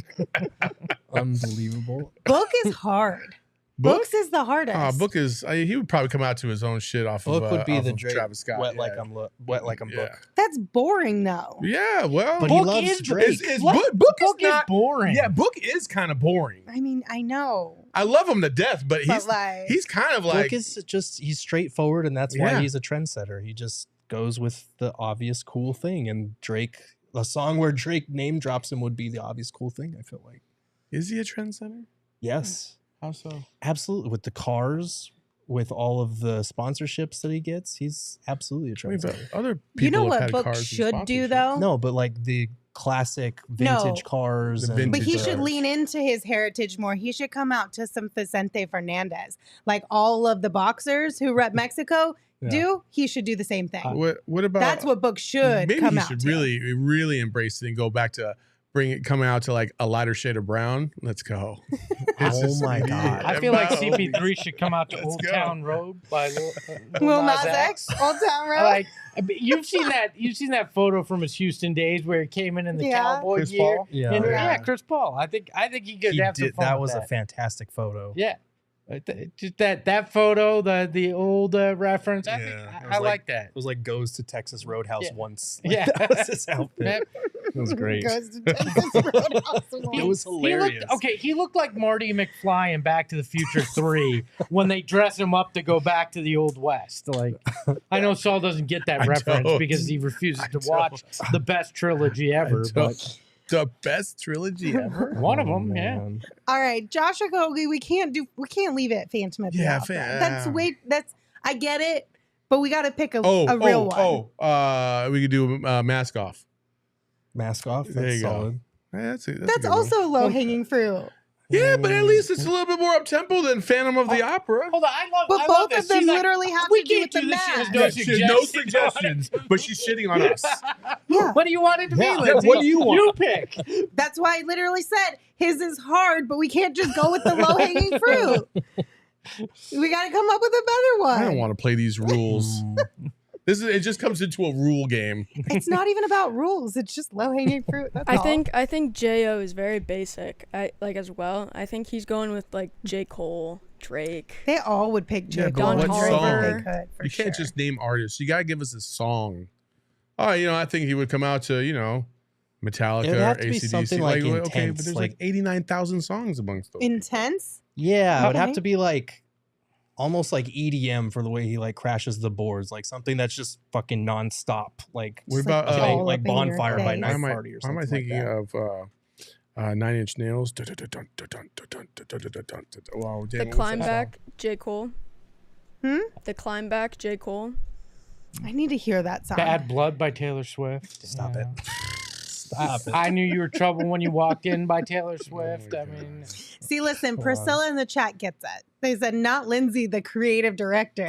[SPEAKER 4] Unbelievable.
[SPEAKER 2] Book is hard. Books is the hardest.
[SPEAKER 1] Book is, he would probably come out to his own shit off
[SPEAKER 4] Book
[SPEAKER 1] of
[SPEAKER 4] would be
[SPEAKER 1] off
[SPEAKER 4] the
[SPEAKER 1] of
[SPEAKER 4] Drake.
[SPEAKER 1] Travis Scott.
[SPEAKER 4] Wet
[SPEAKER 1] yeah.
[SPEAKER 4] like I'm
[SPEAKER 1] Yeah.
[SPEAKER 4] Book.
[SPEAKER 2] That's boring though.
[SPEAKER 1] Yeah, well,
[SPEAKER 4] But he
[SPEAKER 3] Book
[SPEAKER 4] loves
[SPEAKER 3] is-
[SPEAKER 4] Drake.
[SPEAKER 1] Book is
[SPEAKER 3] Book is
[SPEAKER 1] not
[SPEAKER 3] boring.
[SPEAKER 1] Yeah, Book is kind of boring.
[SPEAKER 2] I mean, I know.
[SPEAKER 1] I love him to death, but
[SPEAKER 2] But, like-
[SPEAKER 1] he's kind of like
[SPEAKER 4] Book is just he's straightforward, and that's
[SPEAKER 1] Yeah.
[SPEAKER 4] why he's a trendsetter. He just goes with the obvious cool thing, and Drake, a song where Drake name drops him would be the obvious cool thing. I feel like.
[SPEAKER 1] Is he a trendsetter?
[SPEAKER 4] Yes,
[SPEAKER 1] How so?
[SPEAKER 4] absolutely. With the cars, with all of the sponsorships that he gets, he's absolutely a
[SPEAKER 1] I mean, but
[SPEAKER 4] trendsetter.
[SPEAKER 1] other people
[SPEAKER 2] You know
[SPEAKER 1] have
[SPEAKER 2] what
[SPEAKER 1] had
[SPEAKER 2] Book
[SPEAKER 1] cars and
[SPEAKER 2] should do
[SPEAKER 1] sponsorships.
[SPEAKER 2] though?
[SPEAKER 4] No, but like the classic
[SPEAKER 2] No.
[SPEAKER 4] vintage cars.
[SPEAKER 1] The
[SPEAKER 4] and
[SPEAKER 1] vintage
[SPEAKER 2] But he
[SPEAKER 1] cars.
[SPEAKER 2] should lean into his heritage more. He should come out to some Vicente Fernandez. Like all of the boxers who rep Mexico do, he should do the same thing.
[SPEAKER 1] What about
[SPEAKER 2] That's what Book should
[SPEAKER 1] maybe
[SPEAKER 2] come
[SPEAKER 1] he
[SPEAKER 2] out
[SPEAKER 1] should
[SPEAKER 2] to.
[SPEAKER 1] really embrace it and go back to coming out to like a lighter shade of brown. Let's go.
[SPEAKER 4] Oh my God.
[SPEAKER 3] I feel like
[SPEAKER 1] Wow.
[SPEAKER 3] CP3 should come out to
[SPEAKER 1] Let's
[SPEAKER 3] Old
[SPEAKER 1] go.
[SPEAKER 3] Town Road by
[SPEAKER 2] Will Nas X, Old Town Road.
[SPEAKER 3] Like you've seen that photo from his Houston days where he came in the
[SPEAKER 2] Yeah.
[SPEAKER 3] cowboy
[SPEAKER 1] Chris
[SPEAKER 3] gear.
[SPEAKER 1] Paul?
[SPEAKER 4] Yeah.
[SPEAKER 3] And,
[SPEAKER 2] Yeah.
[SPEAKER 3] Chris Paul. I think he could
[SPEAKER 4] He
[SPEAKER 3] have some
[SPEAKER 4] did,
[SPEAKER 3] fun
[SPEAKER 4] that
[SPEAKER 3] with
[SPEAKER 4] was a
[SPEAKER 3] that.
[SPEAKER 4] fantastic photo.
[SPEAKER 3] Yeah. Just that photo, the old reference. I think
[SPEAKER 4] Yeah,
[SPEAKER 3] I like that.
[SPEAKER 4] It was like goes to Texas Roadhouse
[SPEAKER 3] Yeah.
[SPEAKER 4] once.
[SPEAKER 3] Yeah.
[SPEAKER 4] That was his outfit.
[SPEAKER 3] Yep.
[SPEAKER 4] It was great.
[SPEAKER 2] Goes to Texas Roadhouse once.
[SPEAKER 4] It was hilarious.
[SPEAKER 3] He looked like Marty McFly in Back to the Future 3 when they dress him up to go back to the Old West. Like, I know Saul doesn't get that
[SPEAKER 1] I
[SPEAKER 3] reference
[SPEAKER 1] don't.
[SPEAKER 3] because he refuses to
[SPEAKER 1] don't.
[SPEAKER 3] watch the best trilogy ever. But
[SPEAKER 1] The best trilogy ever.
[SPEAKER 3] one of them, yeah.
[SPEAKER 4] Man.
[SPEAKER 2] All right, Josh Okogie, we can't leave it Phantom of the
[SPEAKER 1] Yeah,
[SPEAKER 2] Opera. That's I get it, but we got to pick a real one.
[SPEAKER 1] We could do mask off.
[SPEAKER 4] Mask off.
[SPEAKER 1] There
[SPEAKER 4] That's
[SPEAKER 1] you go.
[SPEAKER 4] solid.
[SPEAKER 1] Yeah, that's a
[SPEAKER 2] That's
[SPEAKER 1] good one.
[SPEAKER 2] also low hanging fruit.
[SPEAKER 1] Yeah, but at least it's a little bit more up tempo than Phantom of the Opera.
[SPEAKER 3] Hold on, I
[SPEAKER 2] But
[SPEAKER 3] love
[SPEAKER 2] both
[SPEAKER 3] this.
[SPEAKER 2] of them
[SPEAKER 3] She's like,
[SPEAKER 2] literally have
[SPEAKER 3] we
[SPEAKER 2] to do
[SPEAKER 3] can't
[SPEAKER 2] with the
[SPEAKER 3] do this shit as
[SPEAKER 2] mask.
[SPEAKER 3] no
[SPEAKER 1] No suggestions, but she's shitting on us.
[SPEAKER 2] Yeah,
[SPEAKER 3] What do you want it to be,
[SPEAKER 1] Yeah,
[SPEAKER 3] Lindsay?
[SPEAKER 1] what do you want?
[SPEAKER 3] You pick.
[SPEAKER 2] that's why I literally said his is hard, but we can't just go with the low hanging fruit. We got to come up with a better one.
[SPEAKER 1] I don't want to play these rules. It just comes into a rule game.
[SPEAKER 2] It's not even about rules. It's just low hanging fruit. That's all.
[SPEAKER 6] I think Jo is very basic. As well. I think he's going with like J. Cole, Drake.
[SPEAKER 2] They all would pick J.
[SPEAKER 1] Yeah,
[SPEAKER 2] Cole
[SPEAKER 6] but
[SPEAKER 2] and
[SPEAKER 6] what
[SPEAKER 2] Drake if
[SPEAKER 6] song?
[SPEAKER 2] they could. For
[SPEAKER 1] You can't
[SPEAKER 2] sure.
[SPEAKER 1] just name artists. You gotta give us a song. All right, I think he would come out to Metallica
[SPEAKER 4] It would have
[SPEAKER 1] or
[SPEAKER 4] to be
[SPEAKER 1] ACDC.
[SPEAKER 4] something like
[SPEAKER 1] okay, but
[SPEAKER 4] intense,
[SPEAKER 1] there's
[SPEAKER 4] like-
[SPEAKER 1] like 89,000 songs amongst those.
[SPEAKER 2] Intense.
[SPEAKER 4] Yeah, it would have
[SPEAKER 2] Okay.
[SPEAKER 4] to be like almost like EDM for the way he like crashes the boards, like something that's just fucking nonstop, like
[SPEAKER 1] What
[SPEAKER 2] Just
[SPEAKER 1] about
[SPEAKER 2] like
[SPEAKER 4] like,
[SPEAKER 2] all
[SPEAKER 4] like
[SPEAKER 2] up in your
[SPEAKER 4] Bonfire by
[SPEAKER 2] face.
[SPEAKER 4] Night
[SPEAKER 1] Why
[SPEAKER 4] Party or
[SPEAKER 1] am I
[SPEAKER 4] something like
[SPEAKER 1] thinking
[SPEAKER 4] that.
[SPEAKER 1] of 9 Inch Nails? Wow,
[SPEAKER 6] The
[SPEAKER 1] damn,
[SPEAKER 6] Climb Back, J. Cole. The Climb Back, J. Cole.
[SPEAKER 2] I need to hear that song.
[SPEAKER 3] Bad Blood by Taylor Swift.
[SPEAKER 4] Stop it. Stop it.
[SPEAKER 3] I knew you were trouble when you walked in by Taylor Swift. I mean,
[SPEAKER 2] See, listen, Priscilla in the chat gets it. They said not Lindsay, the creative director.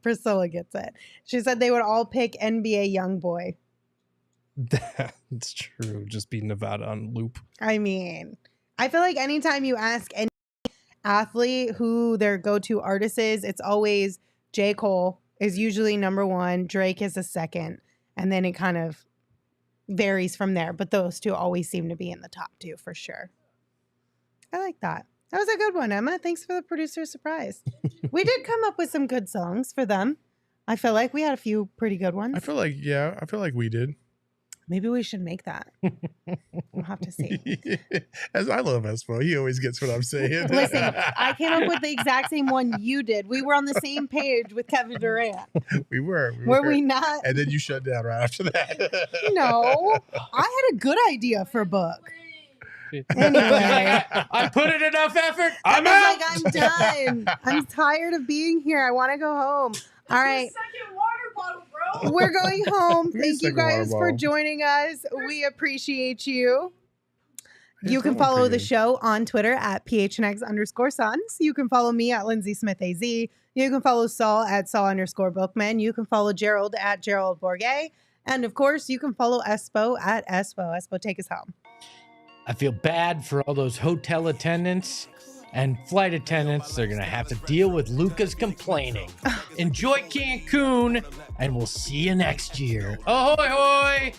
[SPEAKER 2] Priscilla gets it. She said they would all pick NBA Youngboy.
[SPEAKER 4] That's true. Just be Nevada on loop.
[SPEAKER 2] I mean, I feel like anytime you ask any athlete who their go-to artist is, it's always J. Cole is usually number one. Drake is a second. And then it kind of varies from there. But those two always seem to be in the top two for sure. I like that. That was a good one, Emma. Thanks for the producer's surprise. We did come up with some good songs for them. I feel like we had a few pretty good ones.
[SPEAKER 1] I feel like we did.
[SPEAKER 2] Maybe we should make that. We'll have to see.
[SPEAKER 1] As I love Espo, he always gets what I'm saying.
[SPEAKER 2] Listen, I came up with the exact same one you did. We were on the same page with Kevin Durant.
[SPEAKER 1] we were.
[SPEAKER 2] Were we not?
[SPEAKER 1] And then you shut down right after that.
[SPEAKER 2] No. I had a good idea for a book. Anyway.
[SPEAKER 3] I put in enough effort.
[SPEAKER 2] I
[SPEAKER 3] I'm
[SPEAKER 2] was
[SPEAKER 3] out.
[SPEAKER 2] like, I'm done. I'm tired of being here. I want to go home. All right. We're going home.
[SPEAKER 1] Give me a
[SPEAKER 2] Thank you
[SPEAKER 1] second water
[SPEAKER 2] guys for
[SPEAKER 1] bottle.
[SPEAKER 2] joining us. We appreciate you.
[SPEAKER 1] Hey,
[SPEAKER 2] You
[SPEAKER 1] it's
[SPEAKER 2] can
[SPEAKER 1] not one
[SPEAKER 2] follow the
[SPEAKER 1] premium.
[SPEAKER 2] show on Twitter at PHNX_Suns. You can follow me at Lindsay Smith AZ. You can follow Saul at Saul_Bookman. You can follow Gerald at Gerald Bourget. And of course, you can follow Espo at Espo. Espo, take us home.
[SPEAKER 3] I feel bad for all those hotel attendants and flight attendants. They're going to have to deal with Luca's complaining. Enjoy Cancun, and we'll see you next year. Ahoy, hoy!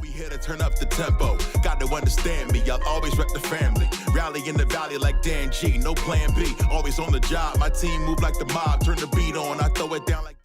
[SPEAKER 9] We here to turn up the tempo. Got to understand me. I'll always rep the family. Rally in the valley like Dan G. No plan B. Always on the job. My team move like the mob. Turn the beat on. I throw it down like.